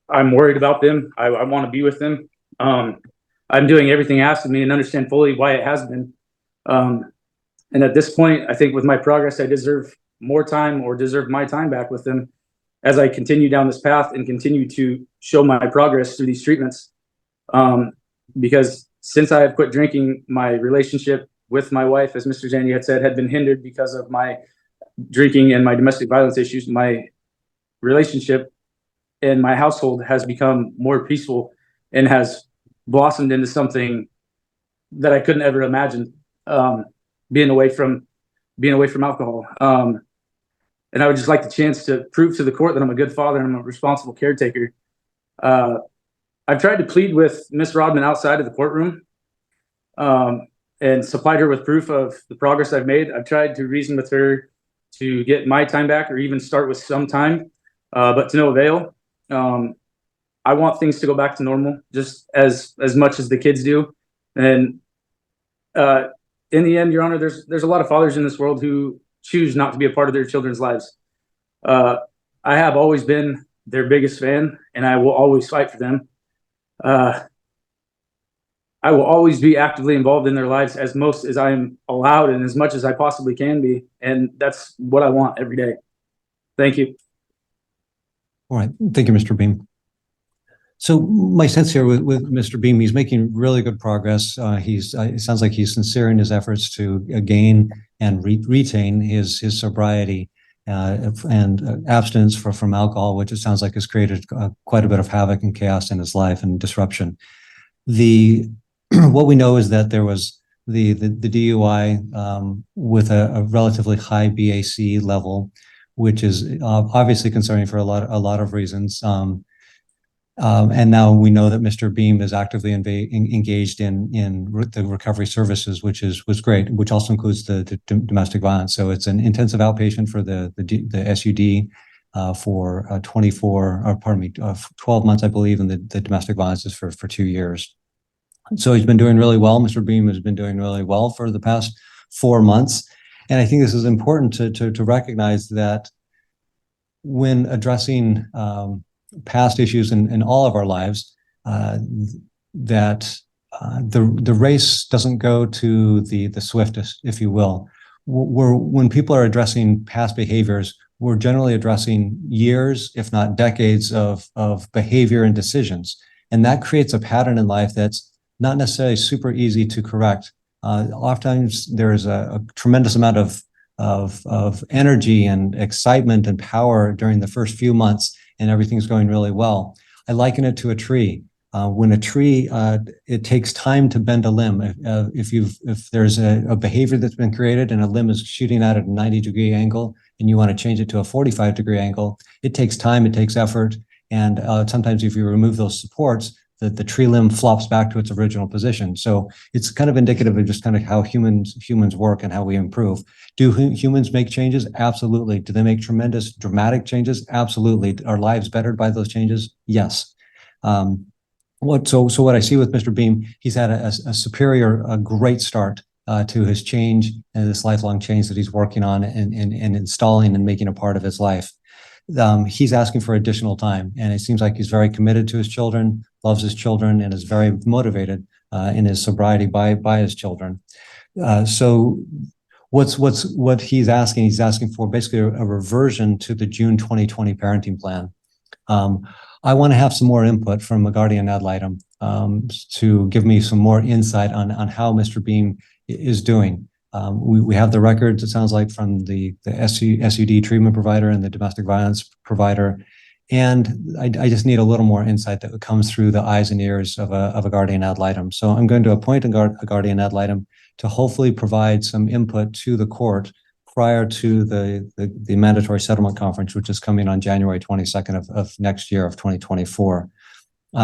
Speaker 15: I'm worried about them. I want to be with them. I'm doing everything asked of me and understand fully why it has been. And at this point, I think with my progress, I deserve more time or deserve my time back with them as I continue down this path and continue to show my progress through these treatments. Because since I have quit drinking, my relationship with my wife, as Mr. Zandy had said, had been hindered because of my drinking and my domestic violence issues. My relationship and my household has become more peaceful and has blossomed into something that I couldn't ever imagine, being away from alcohol. And I would just like the chance to prove to the court that I'm a good father and I'm a responsible caretaker. I've tried to plead with Ms. Rodman outside of the courtroom and supplied her with proof of the progress I've made. I've tried to reason with her to get my time back or even start with some time, but to no avail. I want things to go back to normal just as much as the kids do. And in the end, Your Honor, there's a lot of fathers in this world who choose not to be a part of their children's lives. I have always been their biggest fan, and I will always fight for them. I will always be actively involved in their lives as most as I am allowed and as much as I possibly can be. And that's what I want every day. Thank you.
Speaker 1: All right. Thank you, Mr. Beam. So my sense here with Mr. Beam, he's making really good progress. It sounds like he's sincere in his efforts to gain and retain his sobriety and abstinence from alcohol, which it sounds like has created quite a bit of havoc and chaos in his life and disruption. What we know is that there was the DUI with a relatively high BAC level, which is obviously concerning for a lot of reasons. And now we know that Mr. Beam is actively engaged in the recovery services, which was great, which also includes the domestic violence. So it's an intensive outpatient for the SUD for 12 months, I believe, and the domestic violence is for 2 years. So he's been doing really well. Mr. Beam has been doing really well for the past 4 months. And I think this is important to recognize that when addressing past issues in all of our lives, that the race doesn't go to the swiftest, if you will. When people are addressing past behaviors, we're generally addressing years, if not decades, of behavior and decisions. And that creates a pattern in life that's not necessarily super easy to correct. Oftentimes there's a tremendous amount of of energy and excitement and power during the first few months, and everything's going really well. I liken it to a tree. When a tree, it takes time to bend a limb. If there's a behavior that's been created and a limb is shooting out at a 90-degree angle and you want to change it to a 45-degree angle, it takes time, it takes effort. And sometimes if you remove those supports, the tree limb flops back to its original position. So it's kind of indicative of just kind of how humans work and how we improve. Do humans make changes? Absolutely. Do they make tremendous, dramatic changes? Absolutely. Are lives bettered by those changes? Yes. So what I see with Mr. Beam, he's had a great start to his change and this lifelong change that he's working on and installing and making a part of his life. He's asking for additional time, and it seems like he's very committed to his children, loves his children, and is very motivated in his sobriety by his children. So what he's asking for basically a reversion to the June 2020 parenting plan. I want to have some more input from a guardian ad litem to give me some more insight on how Mr. Beam is doing. We have the records, it sounds like, from the SUD treatment provider and the domestic violence provider. And I just need a little more insight that comes through the eyes and ears of a guardian ad litem. So I'm going to appoint a guardian ad litem to hopefully provide some input to the court prior to the mandatory settlement conference, which is coming on January 22nd of next year of 2024.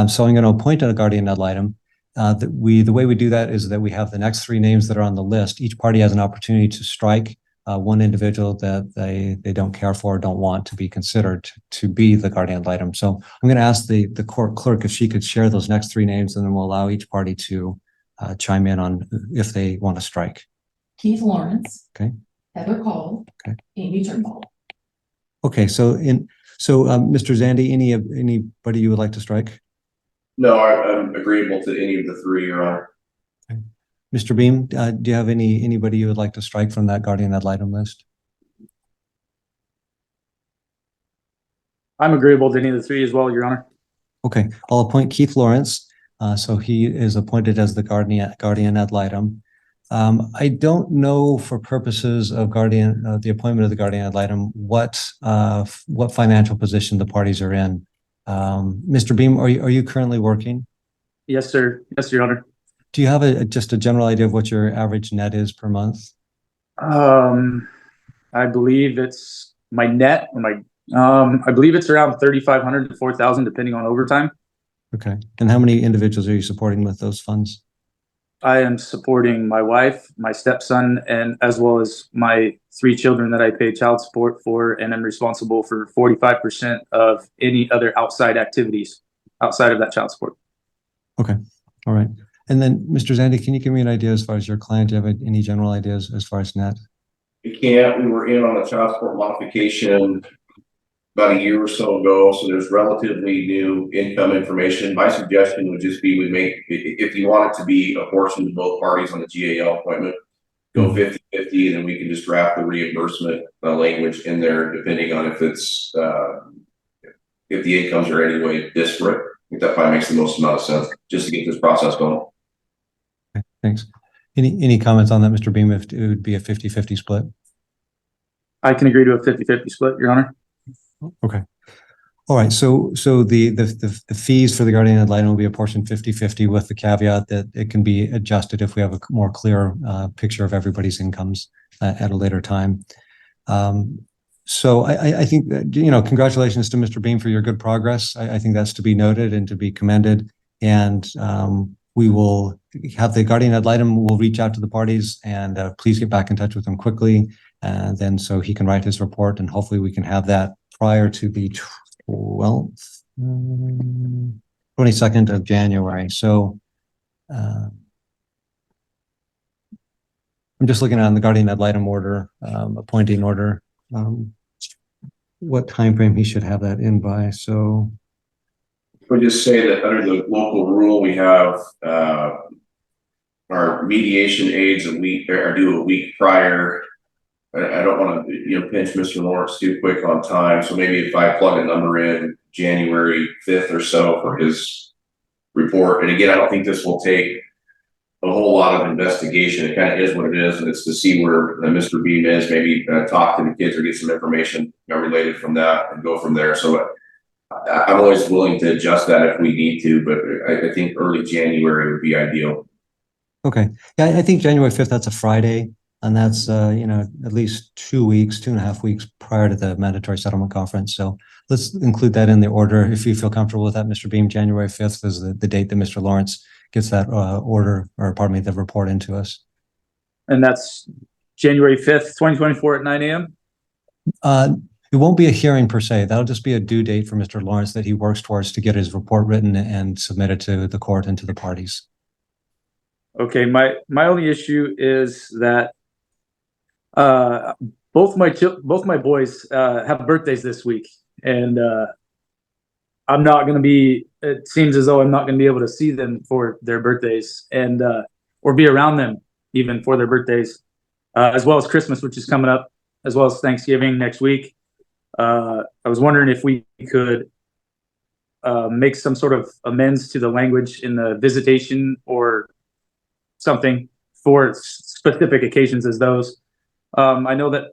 Speaker 1: So I'm going to appoint a guardian ad litem. The way we do that is that we have the next three names that are on the list. Each party has an opportunity to strike one individual that they don't care for or don't want to be considered to be the guardian ad litem. So I'm going to ask the court clerk if she could share those next three names, and then we'll allow each party to chime in on if they want to strike.
Speaker 17: Keith Lawrence.
Speaker 1: Okay.
Speaker 17: Heather Cole.
Speaker 1: Okay.
Speaker 17: Amy Turnbull.
Speaker 1: Okay. So Mr. Zandy, anybody you would like to strike?
Speaker 16: No, I'm agreeable to any of the three, Your Honor.
Speaker 1: Okay. Mr. Beam, do you have anybody you would like to strike from that guardian ad litem list?
Speaker 15: I'm agreeable to any of the three as well, Your Honor.
Speaker 1: Okay, I'll appoint Keith Lawrence. So he is appointed as the guardian ad litem. I don't know, for purposes of the appointment of the guardian ad litem, what financial position the parties are in. Mr. Beam, are you currently working?
Speaker 15: Yes, sir. Yes, Your Honor.
Speaker 1: Do you have just a general idea of what your average net is per month?
Speaker 15: I believe it's my net. I believe it's around 3,500 to 4,000, depending on overtime.
Speaker 1: Okay. And how many individuals are you supporting with those funds?
Speaker 15: I am supporting my wife, my stepson, and as well as my 3 children that I pay child support for, and I'm responsible for 45% of any other outside activities outside of that child support.
Speaker 1: Okay. All right. And then, Mr. Zandy, can you give me an idea as far as your client? Do you have any general ideas as far as net?
Speaker 16: We can't. We were in on the child support modification about a year or so ago, so there's relatively new income information. My suggestion would just be if you want it to be a portion to both parties on the GAL appointment, go 50-50, and then we can just draft the reimbursement language in there, depending on if the incomes are anyway disparate. I think that probably makes the most amount of sense just to get this process going.
Speaker 1: Okay, thanks. Any comments on that, Mr. Beam, if it would be a 50-50 split?
Speaker 15: I can agree to a 50-50 split, Your Honor.
Speaker 1: Okay. All right. So the fees for the guardian ad litem will be apportioned 50-50 with the caveat that it can be adjusted if we have a more clear picture of everybody's incomes at a later time. So I think that, congratulations to Mr. Beam for your good progress. I think that's to be noted and to be commended. And we will have the guardian ad litem will reach out to the parties, and please get back in touch with them quickly. And then so he can write his report, and hopefully we can have that prior to the 22nd of January. So I'm just looking on the guardian ad litem order, appointing order, what time frame he should have that in by. So
Speaker 16: we'll just say that under the local rule, we have our mediation aids are due a week prior. I don't want to pinch Mr. Lawrence too quick on time. So maybe if I plug a number in January 5th or so for his report. And again, I don't think this will take a whole lot of investigation. It kind of is what it is, and it's to see where Mr. Beam is, maybe talk to the kids or get some information related from that and go from there. So I'm always willing to adjust that if we need to, but I think early January would be ideal.
Speaker 1: Okay. Yeah, I think January 5th, that's a Friday, and that's, at least 2.5 weeks prior to the mandatory settlement conference. So let's include that in the order. If you feel comfortable with that, Mr. Beam, January 5th is the date that Mr. Lawrence gets that the report into us.
Speaker 15: And that's January 5th, 2024 at 9 a.m.?
Speaker 1: It won't be a hearing per se. That'll just be a due date for Mr. Lawrence that he works towards to get his report written and submitted to the court and to the parties.
Speaker 15: Okay, my only issue is that both my boys have birthdays this week, and I'm not going to be. It seems as though I'm not going to be able to see them for their birthdays, and or be around them even for their birthdays, as well as Christmas, which is coming up, as well as Thanksgiving next week. I was wondering if we could make some sort of amends to the language in the visitation or something for specific occasions as those. I know that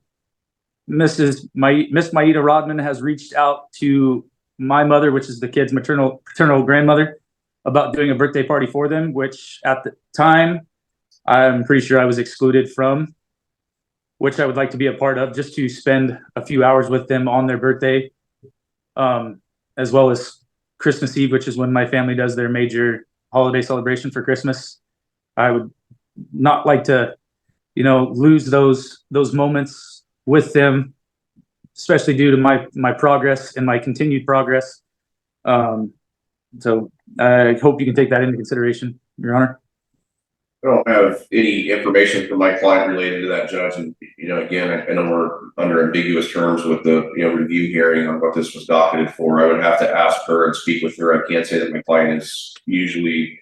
Speaker 15: Miss Maida Rodman has reached out to my mother, which is the kid's paternal grandmother, about doing a birthday party for them, which at the time I'm pretty sure I was excluded from, which I would like to be a part of, just to spend a few hours with them on their birthday, as well as Christmas Eve, which is when my family does their major holiday celebration for Christmas. I would not like to, lose those moments with them, especially due to my progress and my continued progress. So I hope you can take that into consideration, Your Honor.
Speaker 16: I don't have any information from my client related to that, Judge. And, again, I know we're under ambiguous terms with the, review hearing on what this was docketed for. I would have to ask her and speak with her. I can't say that my client is usually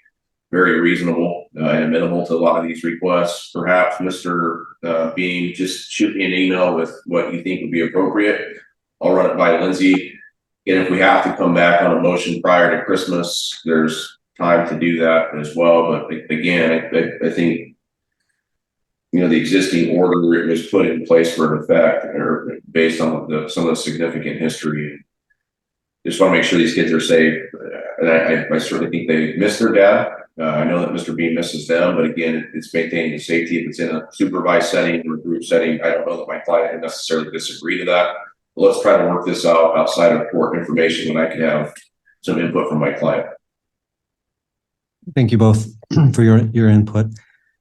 Speaker 16: very reasonable and amenable to a lot of these requests. Perhaps Mr. Beam, just shoot me an email with what you think would be appropriate. I'll run it by Lindsay. And if we have to come back on a motion prior to Christmas, there's time to do that as well. But again, I think, the existing order was put in place for an effect or based on some of the significant history. Just want to make sure these kids are safe. And I certainly think they miss their dad. I know that Mr. Beam misses them, but again, it's maintaining the safety. If it's in a supervised setting or group setting, I don't know that my client would necessarily disagree to that. But let's try to work this out outside of court information when I can have some input from my client.
Speaker 1: Thank you both for your input.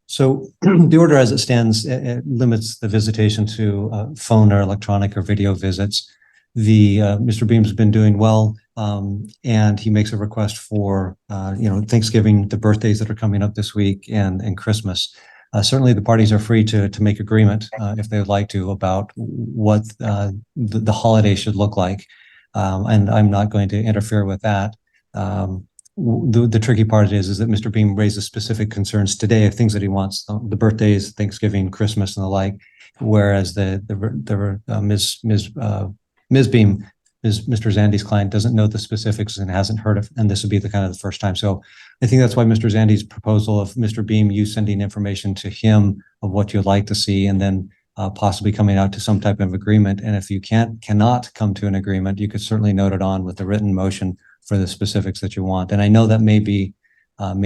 Speaker 1: So the order as it stands, it limits the visitation to phone or electronic or video visits. Mr. Beam's been doing well, and he makes a request for Thanksgiving, the birthdays that are coming up this week, and Christmas. Certainly, the parties are free to make agreement if they would like to about what the holiday should look like, and I'm not going to interfere with that. The tricky part is that Mr. Beam raises specific concerns today of things that he wants, the birthdays, Thanksgiving, Christmas, and the like, whereas Ms. Beam, Mr. Zandy's client, doesn't know the specifics and hasn't heard of, and this would be the first time. So I think that's why Mr. Zandy's proposal of Mr. Beam, you sending information to him of what you'd like to see, and then possibly coming out to some type of agreement. And if you cannot come to an agreement, you could certainly note it on with the written motion for the specifics that you want. And I know that may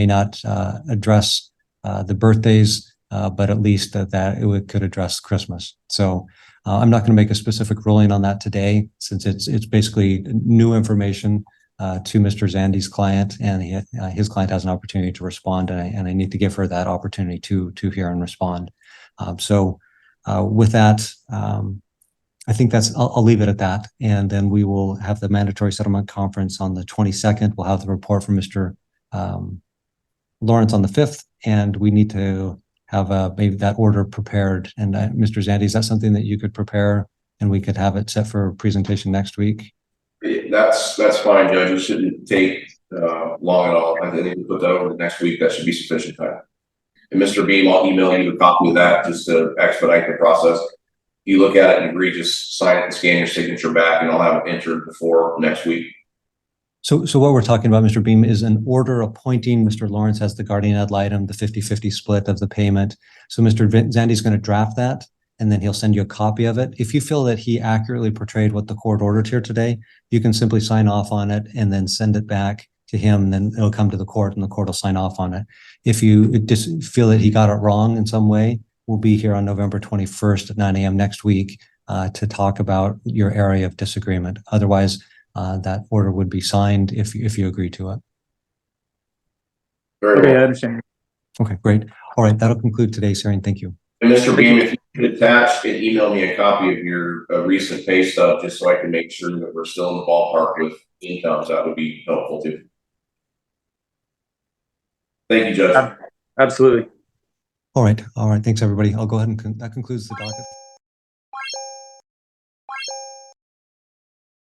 Speaker 1: not address the birthdays, but at least that it could address Christmas. So I'm not going to make a specific ruling on that today, since it's basically new information to Mr. Zandy's client, and his client has an opportunity to respond, and I need to give her that opportunity to hear and respond. With that, I think I'll leave it at that, and then we will have the mandatory settlement conference on the 22nd. We'll have the report from Mr. Lawrence on the 5th, and we need to have maybe that order prepared. And Mr. Zandy, is that something that you could prepare and we could have it set for presentation next week?
Speaker 16: That's fine, Judge. It shouldn't take long at all. I think we put that over the next week. That should be sufficient time. And Mr. Beam, I'll email you a copy of that just to expedite the process. You look at it and agree, just sign it and scan your signature back, and I'll have it entered before next week.
Speaker 1: So what we're talking about, Mr. Beam, is an order appointing Mr. Lawrence as the guardian ad litem, the 50-50 split of the payment. So Mr. Zandi's going to draft that, and then he'll send you a copy of it. If you feel that he accurately portrayed what the court ordered here today, you can simply sign off on it and then send it back to him, and then it'll come to the court and the court will sign off on it. If you just feel that he got it wrong in some way, we'll be here on November 21st at 9 a.m. next week to talk about your area of disagreement. Otherwise, that order would be signed if you agree to it.
Speaker 16: Very
Speaker 15: Okay,
Speaker 16: well.
Speaker 15: I understand.
Speaker 1: Okay, great. All right, that'll conclude today's hearing. Thank you.
Speaker 16: And Mr. Beam, if you could attach and email me a copy of your recent pay stub, just so I can make sure that we're still in the ballpark with incomes, that would be helpful too. Thank you, Judge.
Speaker 15: Absolutely.
Speaker 1: All right. Thanks, everybody. I'll go ahead and that concludes the docket.